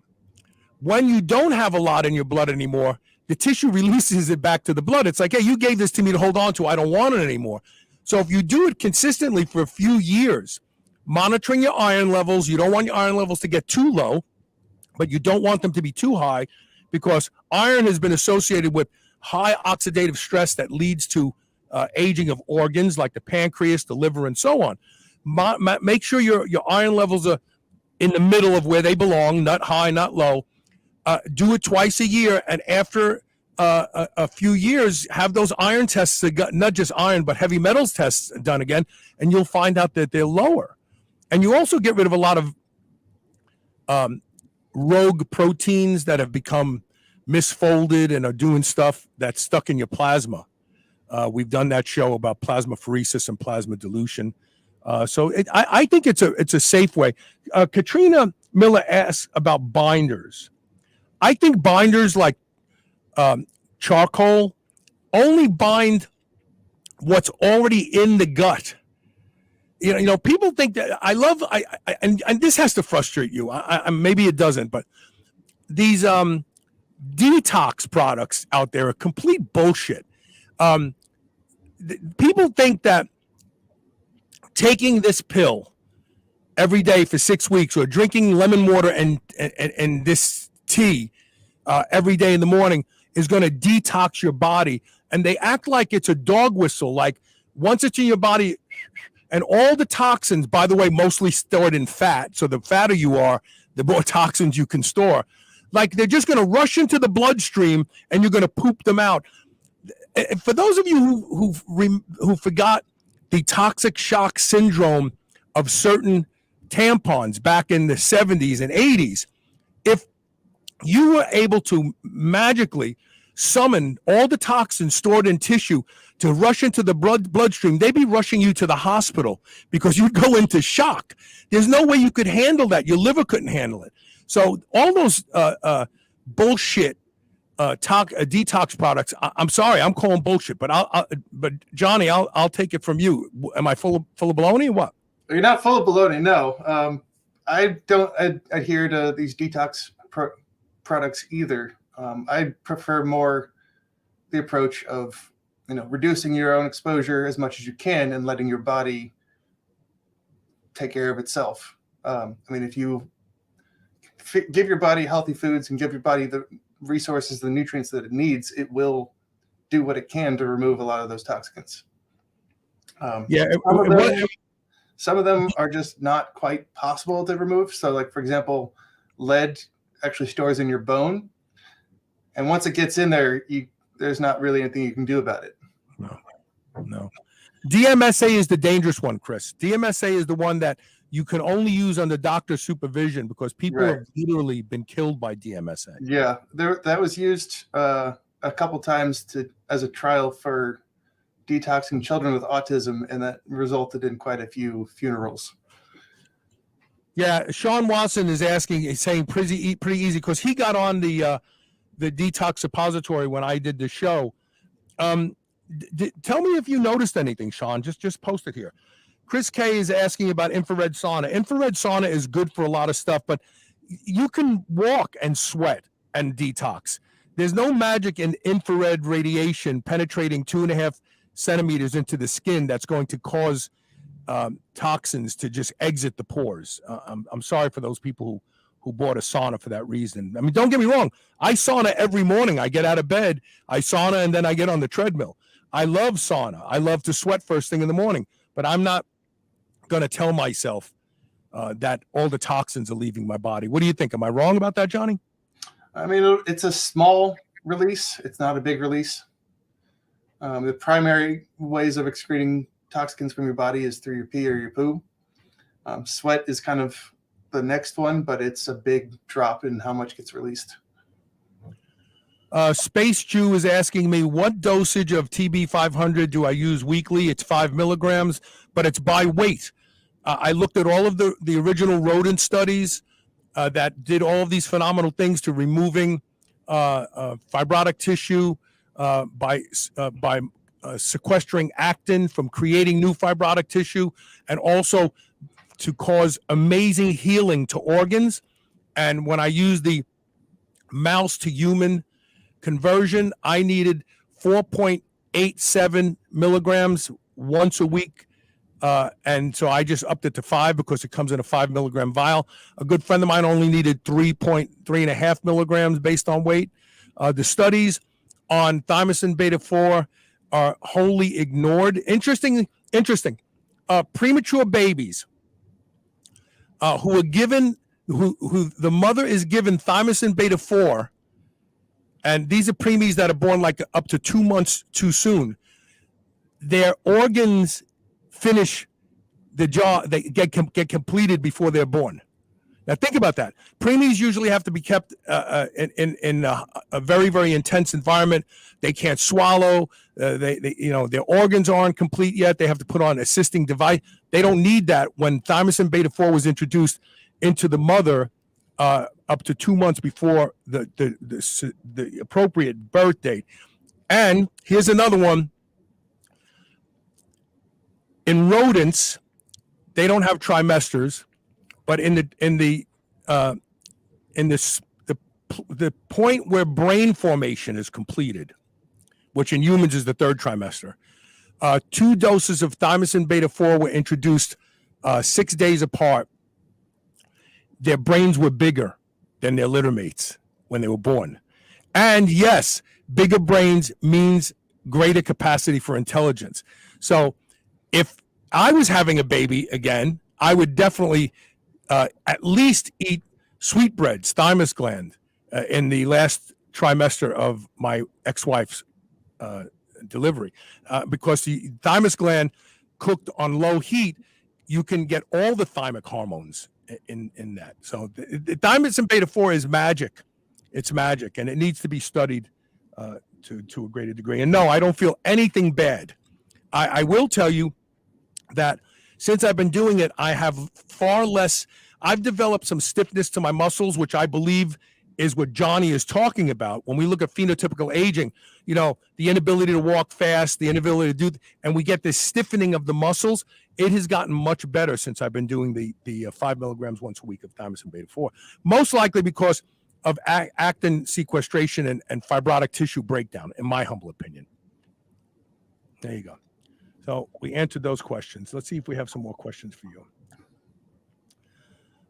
[SPEAKER 2] When you don't have a lot in your blood anymore, the tissue releases it back to the blood. It's like, hey, you gave this to me to hold on to. I don't want it anymore. So if you do it consistently for a few years, monitoring your iron levels, you don't want your iron levels to get too low, but you don't want them to be too high, because iron has been associated with high oxidative stress that leads to aging of organs like the pancreas, the liver, and so on. Make sure your iron levels are in the middle of where they belong, not high, not low. Do it twice a year, and after a few years, have those iron tests, not just iron, but heavy metals tests done again, and you'll find out that they're lower. And you also get rid of a lot of rogue proteins that have become misfolded and are doing stuff that's stuck in your plasma. We've done that show about plasmapheresis and plasma dilution. So I think it's a safe way. Katrina Miller asks about binders. I think binders like charcoal only bind what's already in the gut. You know, people think that and this has to frustrate you. Maybe it doesn't, but these detox products out there are complete bullshit. People think that taking this pill every day for 6 weeks, or drinking lemon water and this tea every day in the morning is going to detox your body, and they act like it's a dog whistle. Like once it's in your body. And all the toxins, by the way, mostly stored in fat. So the fatter you are, the more toxins you can store. Like they're just going to rush into the bloodstream and you're going to poop them out. For those of you who forgot the toxic shock syndrome of certain tampons back in the 70s and 80s, if you were able to magically summon all the toxins stored in tissue to rush into the bloodstream, they'd be rushing you to the hospital because you'd go into shock. There's no way you could handle that. Your liver couldn't handle it. So all those bullshit detox products, I'm sorry, I'm calling bullshit, but but Johnny, I'll take it from you. Am I full of baloney or what?
[SPEAKER 3] You're not full of baloney, no. I don't adhere to these detox products either. I prefer more the approach of, reducing your own exposure as much as you can and letting your body take care of itself. If you give your body healthy foods and give your body the resources, the nutrients that it needs, it will do what it can to remove a lot of those toxins. Some of them are just not quite possible to remove. So like, for example, lead actually stores in your bone. And once it gets in there, there's not really anything you can do about it.
[SPEAKER 2] No. DMSA is the dangerous one, Chris. DMSA is the one that you can only use under doctor supervision because people have literally been killed by DMSA.
[SPEAKER 3] Yeah, that was used a couple times as a trial for detoxing children with autism, and that resulted in quite a few funerals.
[SPEAKER 2] Yeah, Sean Watson is saying pretty easy because he got on the detox suppository when I did the show. Tell me if you noticed anything, Sean. Just post it here. Chris K is asking about infrared sauna. Infrared sauna is good for a lot of stuff, but you can walk and sweat and detox. There's no magic in infrared radiation penetrating 2.5 centimeters into the skin that's going to cause toxins to just exit the pores. I'm sorry for those people who bought a sauna for that reason. I mean, don't get me wrong. I sauna every morning. I get out of bed, I sauna, and then I get on the treadmill. I love sauna. I love to sweat first thing in the morning, but I'm not going to tell myself that all the toxins are leaving my body. What do you think? Am I wrong about that, Johnny?
[SPEAKER 3] I mean, it's a small release. It's not a big release. The primary ways of excreting toxins from your body is through your pee or your poo. Sweat is kind of the next one, but it's a big drop in how much gets released.
[SPEAKER 2] Space Jew is asking me, what dosage of TB 500 do I use weekly? It's 5 milligrams, but it's by weight. I looked at all of the original rodent studies that did all of these phenomenal things to removing fibrotic tissue by sequestering actin from creating new fibrotic tissue, and also to cause amazing healing to organs. And when I used the mouse to human conversion, I needed 4.87 milligrams once a week. And so I just upped it to 5 because it comes in a 5 milligram vial. A good friend of mine only needed 3.5 milligrams based on weight. The studies on thymosin beta 4 are wholly ignored. Interesting. Premature babies who are given, who the mother is given thymosin beta 4 and these are preemies that are born like up to 2 months too soon. Their organs finish the job, they get completed before they're born. Now think about that. Preemies usually have to be kept in a very, very intense environment. They can't swallow. Their organs aren't complete yet. They have to put on assisting device. They don't need that. When thymosin beta-4 was introduced into the mother up to 2 months before the appropriate birth date. And here's another one. In rodents, they don't have trimesters, but in the point where brain formation is completed, which in humans is the third trimester, 2 doses of thymosin beta-4 were introduced 6 days apart. Their brains were bigger than their litter mates when they were born. And yes, bigger brains means greater capacity for intelligence. So if I was having a baby again, I would definitely at least eat sweetbreads, thymus gland, in the last trimester of my ex-wife's delivery, because the thymus gland cooked on low heat, you can get all the thymic hormones in that. So the thymosin beta-4 is magic. It's magic, and it needs to be studied to a greater degree. And no, I don't feel anything bad. I will tell you that since I've been doing it, I have far less. I've developed some stiffness to my muscles, which I believe is what Johnny is talking about. When we look at phenotypical aging, the inability to walk fast, the inability to do, and we get this stiffening of the muscles. It has gotten much better since I've been doing the 5 milligrams once a week of thymosin beta-4, most likely because of actin sequestration and fibrotic tissue breakdown, in my humble opinion. There you go. So we answered those questions. Let's see if we have some more questions for you.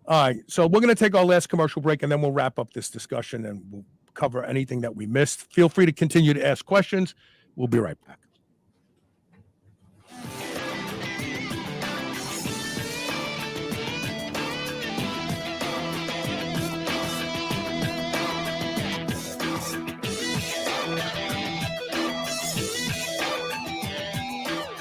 [SPEAKER 2] All right, so we're going to take our last commercial break, and then we'll wrap up this discussion, and we'll cover anything that we missed. Feel free to continue to ask questions. We'll be right back.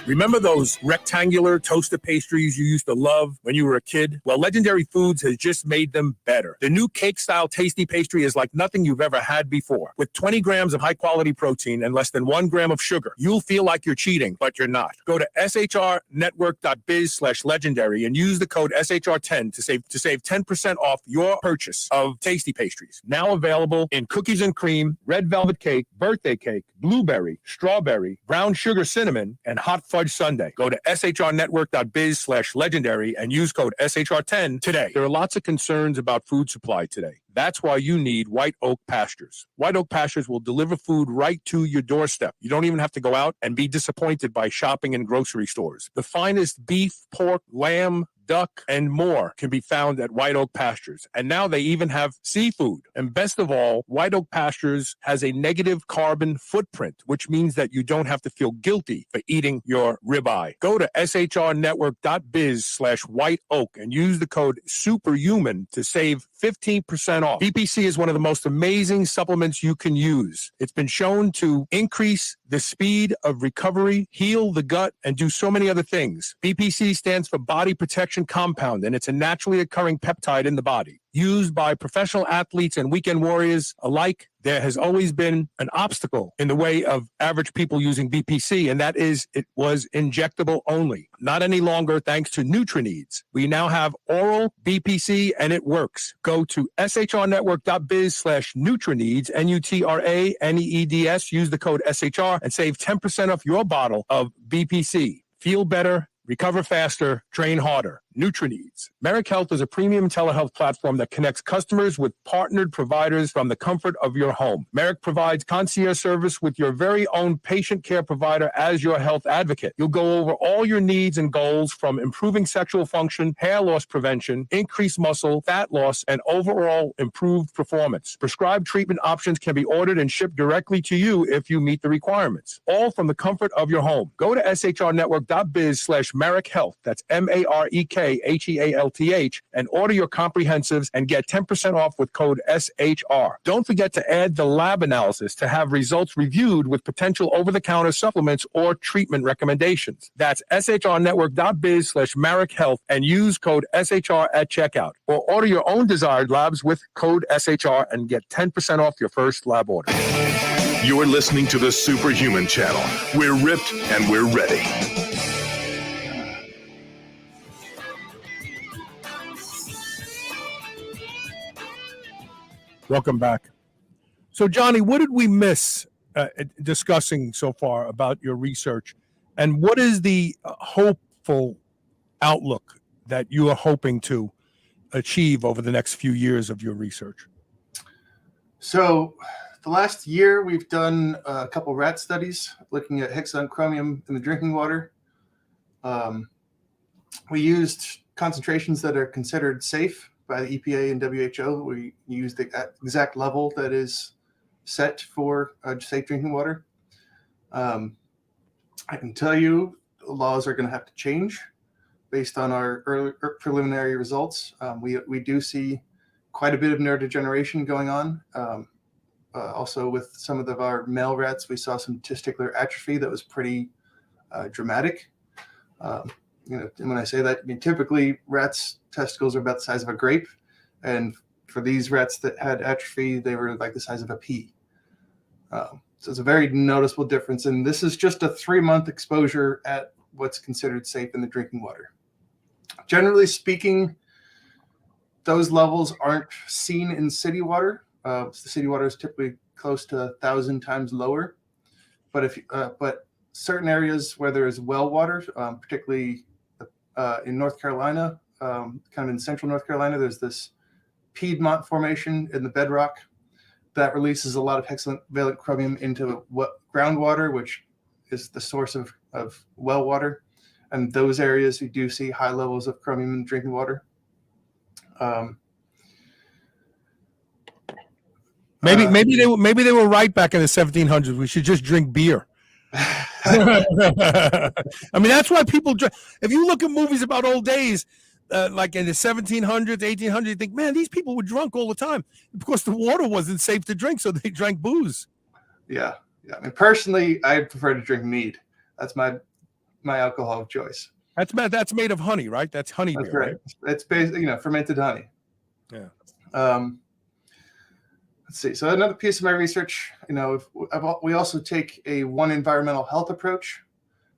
[SPEAKER 2] Remember those rectangular toasted pastries you used to love when you were a kid? Well, Legendary Foods has just made them better. The new cake-style tasty pastry is like nothing you've ever had before. With 20 grams of high-quality protein and less than 1 gram of sugar, you'll feel like you're cheating, but you're not. Go to shrnetwork.biz/legendary and use the code SHR10 to save 10% off your purchase of tasty pastries. Now available in cookies and cream, red velvet cake, birthday cake, blueberry, strawberry, brown sugar cinnamon, and hot fudge sundae. Go to shrnetwork.biz/legendary and use code SHR10 today. There are lots of concerns about food supply today. That's why you need White Oak Pastures. White Oak Pastures will deliver food right to your doorstep. You don't even have to go out and be disappointed by shopping in grocery stores. The finest beef, pork, lamb, duck, and more can be found at White Oak Pastures. And now they even have seafood. And best of all, White Oak Pastures has a negative carbon footprint, which means that you don't have to feel guilty for eating your ribeye. Go to shrnetwork.biz/whiteoak and use the code SUPERHUMAN to save 15% off. BPC is one of the most amazing supplements you can use. It's been shown to increase the speed of recovery, heal the gut, and do so many other things. BPC stands for Body Protection Compound, and it's a naturally occurring peptide in the body. Used by professional athletes and weekend warriors alike, there has always been an obstacle in the way of average people using BPC, and that is it was injectable only. Not any longer, thanks to NutriNeeds. We now have oral BPC, and it works. Go to shrnetwork.biz/NutriNeeds, NutraNeeds. Use the code SHR and save 10% off your bottle of BPC. Feel better, recover faster, train harder. NutriNeeds. Merrick Health is a premium telehealth platform that connects customers with partnered providers from the comfort of your home. Merrick provides concierge service with your very own patient care provider as your health advocate. You'll go over all your needs and goals, from improving sexual function, hair loss prevention, increased muscle, fat loss, and overall improved performance. Prescribed treatment options can be ordered and shipped directly to you if you meet the requirements. All from the comfort of your home. Go to shrnetwork.biz/Merrick Health. That's MEREK SHEALTH, and order your comprehensives and get 10% off with code SHR. Don't forget to add the lab analysis to have results reviewed with potential over-the-counter supplements or treatment recommendations. That's shrnetwork.biz/Marek Health and use code SHR at checkout. Or order your own desired labs with code SHR and get 10% off your first lab order.
[SPEAKER 1] You're listening to the Superhuman Channel. We're ripped and we're ready.
[SPEAKER 2] Welcome back. So, Johnny, what did we miss discussing so far about your research? And what is the hopeful outlook that you are hoping to achieve over the next few years of your research?
[SPEAKER 3] So the last year, we've done a couple rat studies looking at hexagon chromium in the drinking water. We used concentrations that are considered safe by the EPA and WHO. We used the exact level that is set for safe drinking water. I can tell you the laws are going to have to change based on our early preliminary results. We do see quite a bit of neurodegeneration going on. Also with some of our male rats, we saw some testicular atrophy that was pretty dramatic. When I say that, I mean, typically rats' testicles are about the size of a grape. And for these rats that had atrophy, they were like the size of a pea. So it's a very noticeable difference. And this is just a 3-month exposure at what's considered safe in the drinking water. Generally speaking, those levels aren't seen in city water. The city water is typically close to 1,000 times lower. But but certain areas where there is well water, particularly in North Carolina, kind of in central North Carolina, there's this Piedmont formation in the bedrock that releases a lot of hexavalent chromium into groundwater, which is the source of well water. And those areas, you do see high levels of chromium in drinking water.
[SPEAKER 2] Maybe they were right back in the 1700s. We should just drink beer. I mean, that's why people drink. If you look at movies about old days, like in the 1700s, 1800s, you think, man, these people were drunk all the time because the water wasn't safe to drink, so they drank booze.
[SPEAKER 3] Yeah. I mean, personally, I prefer to drink mead. That's my alcohol of choice.
[SPEAKER 2] That's made of honey, right? That's honey beer, right?
[SPEAKER 3] It's basically, fermented honey.
[SPEAKER 2] Yeah.
[SPEAKER 3] Let's see. So another piece of my research, we also take a one environmental health approach,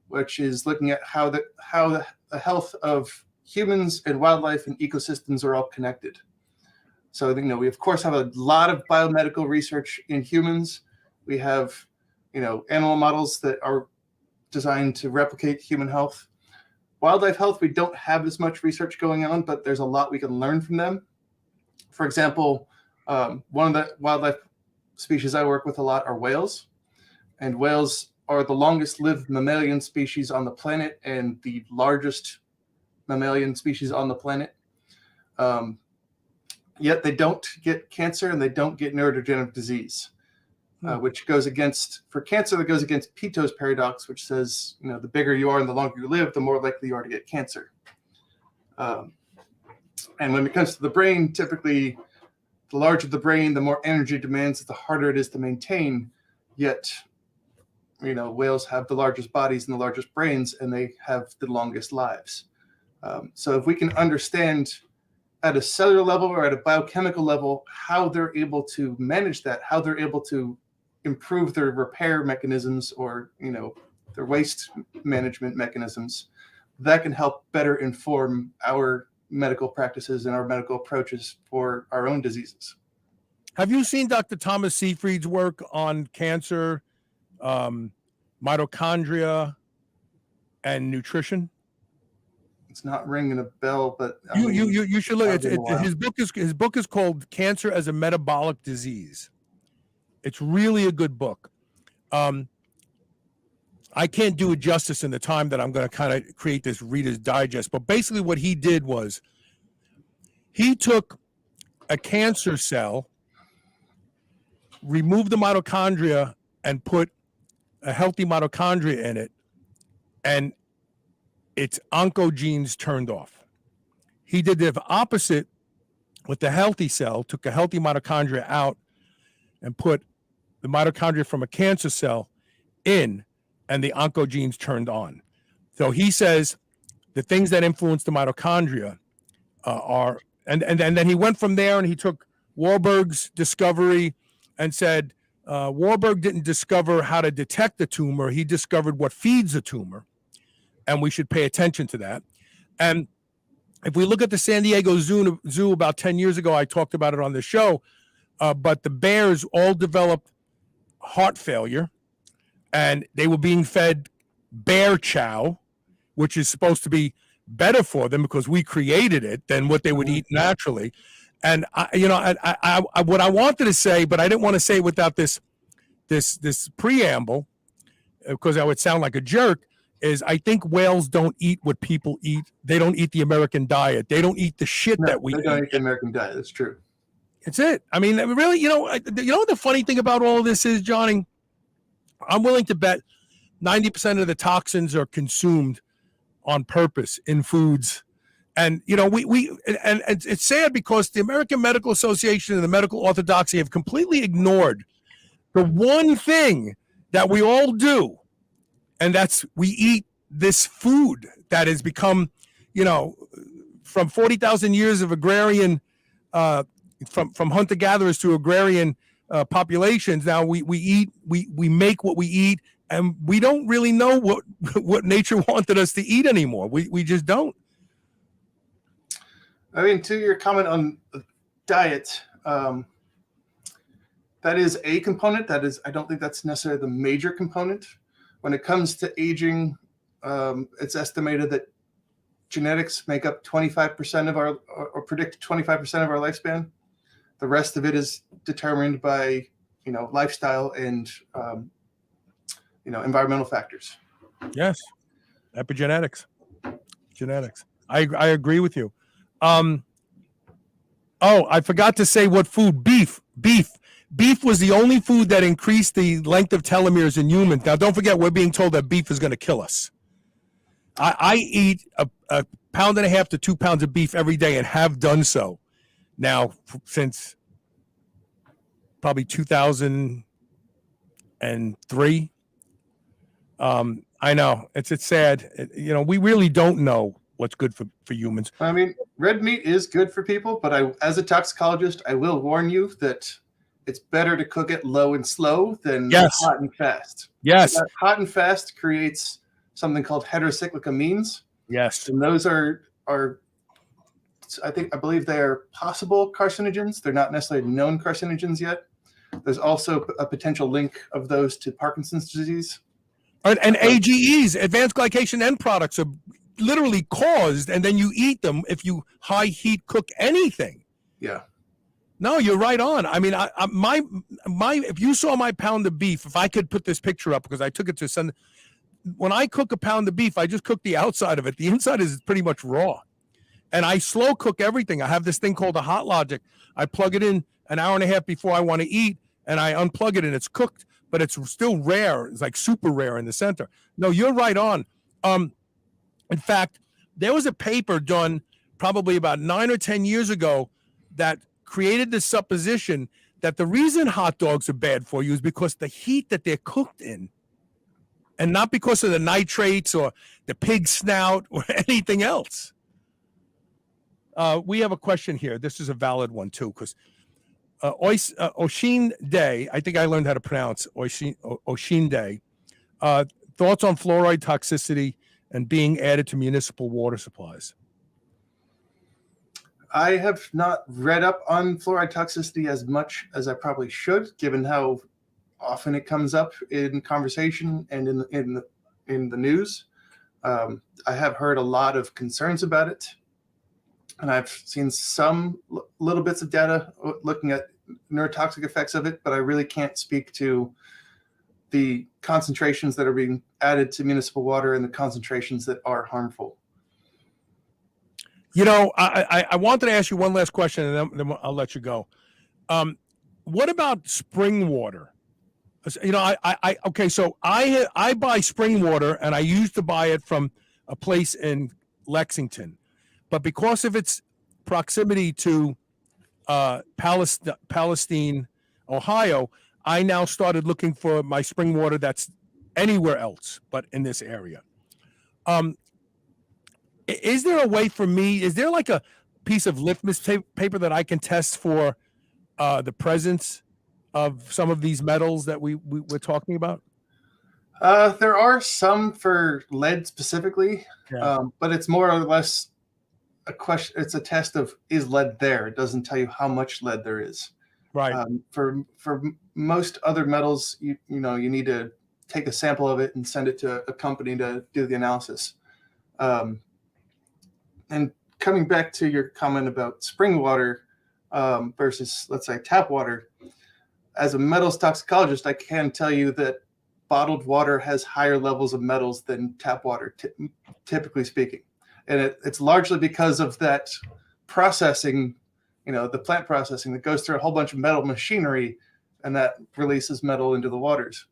[SPEAKER 3] which is looking at how the health of humans and wildlife and ecosystems are all connected. So, we of course have a lot of biomedical research in humans. We have, animal models that are designed to replicate human health. Wildlife health, we don't have as much research going on, but there's a lot we can learn from them. For example, one of the wildlife species I work with a lot are whales. And whales are the longest lived mammalian species on the planet and the largest mammalian species on the planet. Yet they don't get cancer and they don't get neurodegenerative disease, which goes against Peto's paradox, which says, the bigger you are and the longer you live, the more likely you are to get cancer. And when it comes to the brain, typically the larger the brain, the more energy demands, the harder it is to maintain. Yet, whales have the largest bodies and the largest brains, and they have the longest lives. So if we can understand at a cellular level or at a biochemical level how they're able to manage that, how they're able to improve their repair mechanisms or, their waste management mechanisms, that can help better inform our medical practices and our medical approaches for our own diseases.
[SPEAKER 2] Have you seen Dr. Thomas Seyfried's work on cancer, mitochondria, and nutrition?
[SPEAKER 3] It's not ringing a bell, but
[SPEAKER 2] you should look. His book is called Cancer as a Metabolic Disease. It's really a good book. I can't do it justice in the time that I'm going to kind of create this Reader's Digest, but basically what he did was he took a cancer cell, removed the mitochondria, and put a healthy mitochondria in it, and its oncogenes turned off. He did the opposite with the healthy cell, took a healthy mitochondria out and put the mitochondria from a cancer cell in, and the oncogenes turned on. So he says the things that influence the mitochondria are, and then he went from there and he took Warburg's discovery and said, Warburg didn't discover how to detect the tumor. He discovered what feeds the tumor, and we should pay attention to that. And if we look at the San Diego Zoo about 10 years ago, I talked about it on the show, but the bears all developed heart failure, and they were being fed bear chow, which is supposed to be better for them because we created it than what they would eat naturally. And what I wanted to say, but I didn't want to say without this preamble, because I would sound like a jerk, is I think whales don't eat what people eat. They don't eat the American diet. They don't eat the shit that we eat.
[SPEAKER 3] They don't eat the American diet. That's true.
[SPEAKER 2] It's it. I mean, really, what the funny thing about all of this is, Johnny? I'm willing to bet 90% of the toxins are consumed on purpose in foods. And, and it's sad because the American Medical Association and the medical orthodoxy have completely ignored the one thing that we all do. And that's we eat this food that has become, from 40,000 years of agrarian, from hunter-gatherers to agrarian populations. Now we make what we eat, and we don't really know what nature wanted us to eat anymore. We just don't.
[SPEAKER 3] I mean, to your comment on diet, that is a component. I don't think that's necessarily the major component. When it comes to aging, it's estimated that genetics make up 25% of or predict 25% of our lifespan. The rest of it is determined by, lifestyle and, environmental factors.
[SPEAKER 2] Yes. Epigenetics, genetics. I agree with you. I forgot to say what food. Beef was the only food that increased the length of telomeres in humans. Now, don't forget, we're being told that beef is going to kill us. I eat a 1.5 pounds to 2 pounds of beef every day and have done so now since probably 2003. I know it's sad. We really don't know what's good for humans.
[SPEAKER 3] I mean, red meat is good for people, but as a toxicologist, I will warn you that it's better to cook it low and slow than hot and fast.
[SPEAKER 2] Yes.
[SPEAKER 3] Hot and fast creates something called heterocyclic amines.
[SPEAKER 2] Yes.
[SPEAKER 3] And those are I believe they are possible carcinogens. They're not necessarily known carcinogens yet. There's also a potential link of those to Parkinson's disease.
[SPEAKER 2] And AGEs, advanced glycation end products, are literally caused, and then you eat them if you high heat cook anything.
[SPEAKER 3] Yeah.
[SPEAKER 2] No, you're right on. I mean, if you saw my pound of beef, if I could put this picture up, because I took it to Sunday. When I cook a pound of beef, I just cook the outside of it. The inside is pretty much raw. And I slow cook everything. I have this thing called a Hot Logic. I plug it in an hour and a half before I want to eat, and I unplug it, and it's cooked, but it's still rare. It's like super rare in the center. No, you're right on. In fact, there was a paper done probably about 9 or 10 years ago that created this supposition that the reason hot dogs are bad for you is because the heat that they're cooked in, and not because of the nitrates or the pig snout or anything else. We have a question here. This is a valid one too, because Oshin Day, I think I learned how to pronounce Oshin Day. Thoughts on fluoride toxicity and being added to municipal water supplies?
[SPEAKER 3] I have not read up on fluoride toxicity as much as I probably should, given how often it comes up in conversation and in the news. I have heard a lot of concerns about it, and I've seen some little bits of data looking at neurotoxic effects of it, but I really can't speak to the concentrations that are being added to municipal water and the concentrations that are harmful.
[SPEAKER 2] I wanted to ask you one last question, and then I'll let you go. What about spring water? So I buy spring water, and I used to buy it from a place in Lexington. but because of its proximity to Palestine, Ohio, I now started looking for my spring water that's anywhere else but in this area. Is there a way for me? Is there like a piece of litmus paper that I can test for the presence of some of these metals that we're talking about?
[SPEAKER 3] There are some for lead specifically, but it's more or less a question. It's a test of, is lead there? It doesn't tell you how much lead there is.
[SPEAKER 2] Right.
[SPEAKER 3] For most other metals, you need to take a sample of it and send it to a company to do the analysis. And coming back to your comment about spring water versus, let's say, tap water, as a metals toxicologist, I can tell you that bottled water has higher levels of metals than tap water, typically speaking. And it's largely because of that processing, the plant processing that goes through a whole bunch of metal machinery, and that releases metal into the waters.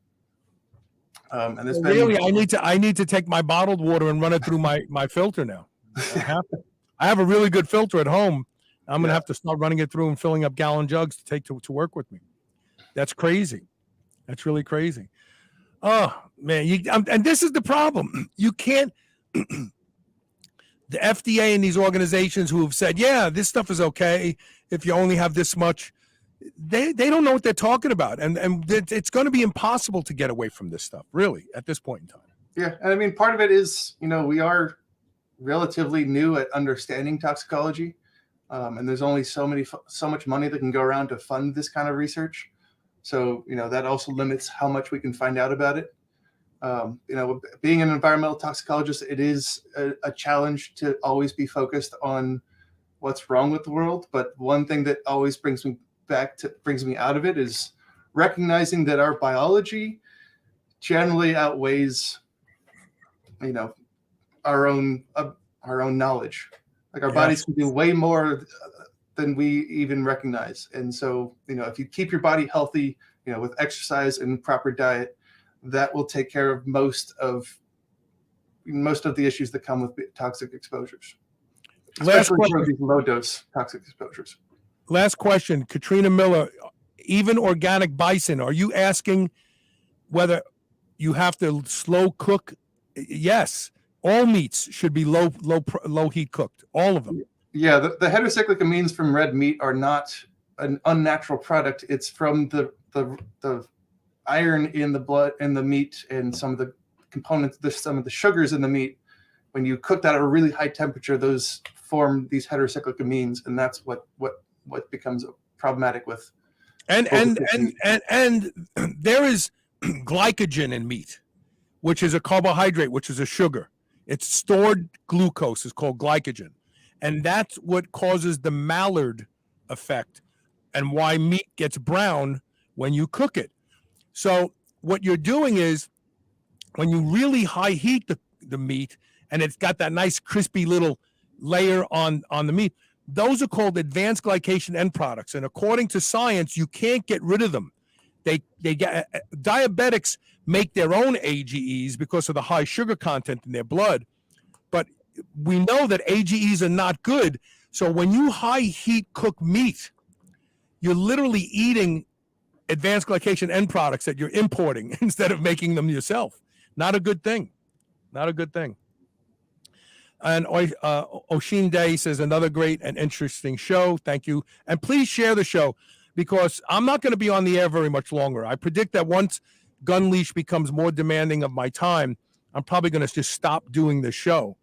[SPEAKER 3] And there's
[SPEAKER 2] really, I need to take my bottled water and run it through my filter now. I have a really good filter at home. I'm gonna have to start running it through and filling up gallon jugs to take to work with me. That's crazy. That's really crazy. Oh man, and this is the problem. You can't. The FDA and these organizations who have said, yeah, this stuff is okay if you only have this much, they don't know what they're talking about, and it's going to be impossible to get away from this stuff, really, at this point in time.
[SPEAKER 3] Yeah, and I mean, part of it is, we are relatively new at understanding toxicology, and there's only so much money that can go around to fund this kind of research. So, that also limits how much we can find out about it. Being an environmental toxicologist, it is a challenge to always be focused on what's wrong with the world. But one thing that always brings me out of it is recognizing that our biology generally outweighs, our own knowledge. Like our bodies can do way more than we even recognize. And so, if you keep your body healthy, with exercise and proper diet, that will take care of most of the issues that come with toxic exposures, especially for these low dose toxic exposures.
[SPEAKER 2] Last question, Katrina Miller, even organic bison, are you asking whether you have to slow cook? Yes, all meats should be low heat cooked, all of them.
[SPEAKER 3] Yeah, the heterocyclic amines from red meat are not an unnatural product. It's from the iron in the blood, in the meat, and some of the components, some of the sugars in the meat. When you cook that at a really high temperature, those form these heterocyclic amines, and that's what becomes problematic with. And
[SPEAKER 2] there is glycogen in meat, which is a carbohydrate, which is a sugar. It's stored glucose is called glycogen, and that's what causes the Maillard effect, and why meat gets brown when you cook it. So what you're doing is, when you really high heat the meat, and it's got that nice crispy little layer on the meat, those are called advanced glycation end products. And according to science, you can't get rid of them. Diabetics make their own AGEs because of the high sugar content in their blood. But we know that AGEs are not good. So when you high heat cook meat, you're literally eating advanced glycation end products that you're importing instead of making them yourself. Not a good thing. Not a good thing. And Oshin Day says, another great and interesting show. Thank you. And please share the show, because I'm not going to be on the air very much longer. I predict that once Gun Leash becomes more demanding of my time, I'm probably going to just stop doing the show.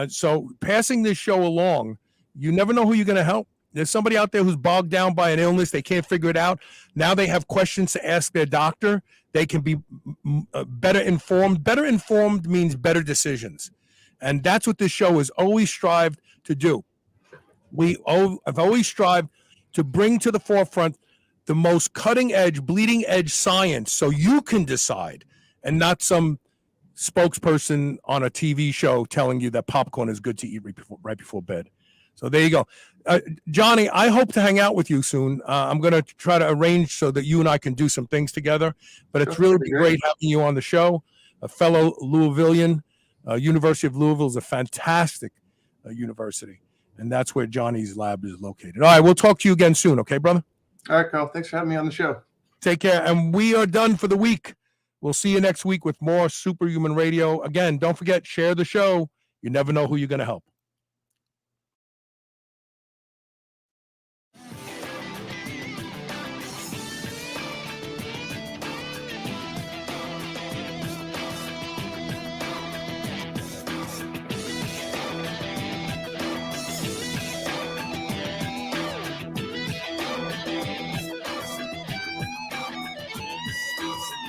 [SPEAKER 2] So passing this show along, you never know who you're going to help. There's somebody out there who's bogged down by an illness. They can't figure it out. Now they have questions to ask their doctor. They can be better informed. Better informed means better decisions. And that's what this show has always strived to do. I've always strived to bring to the forefront the most cutting edge, bleeding edge science, so you can decide, and not some spokesperson on a TV show telling you that popcorn is good to eat right before bed. So there you go. Johnny, I hope to hang out with you soon. I'm going to try to arrange so that you and I can do some things together. But it's really been great having you on the show. A fellow Louisvillian, University of Louisville is a fantastic University. And that's where Johnny's lab is located. All right, we'll talk to you again soon. Okay, brother?
[SPEAKER 3] All right, Carl. Thanks for having me on the show.
[SPEAKER 2] Take care. And we are done for the week. We'll see you next week with more Superhuman Radio. Again, don't forget, share the show. You never know who you're going to help.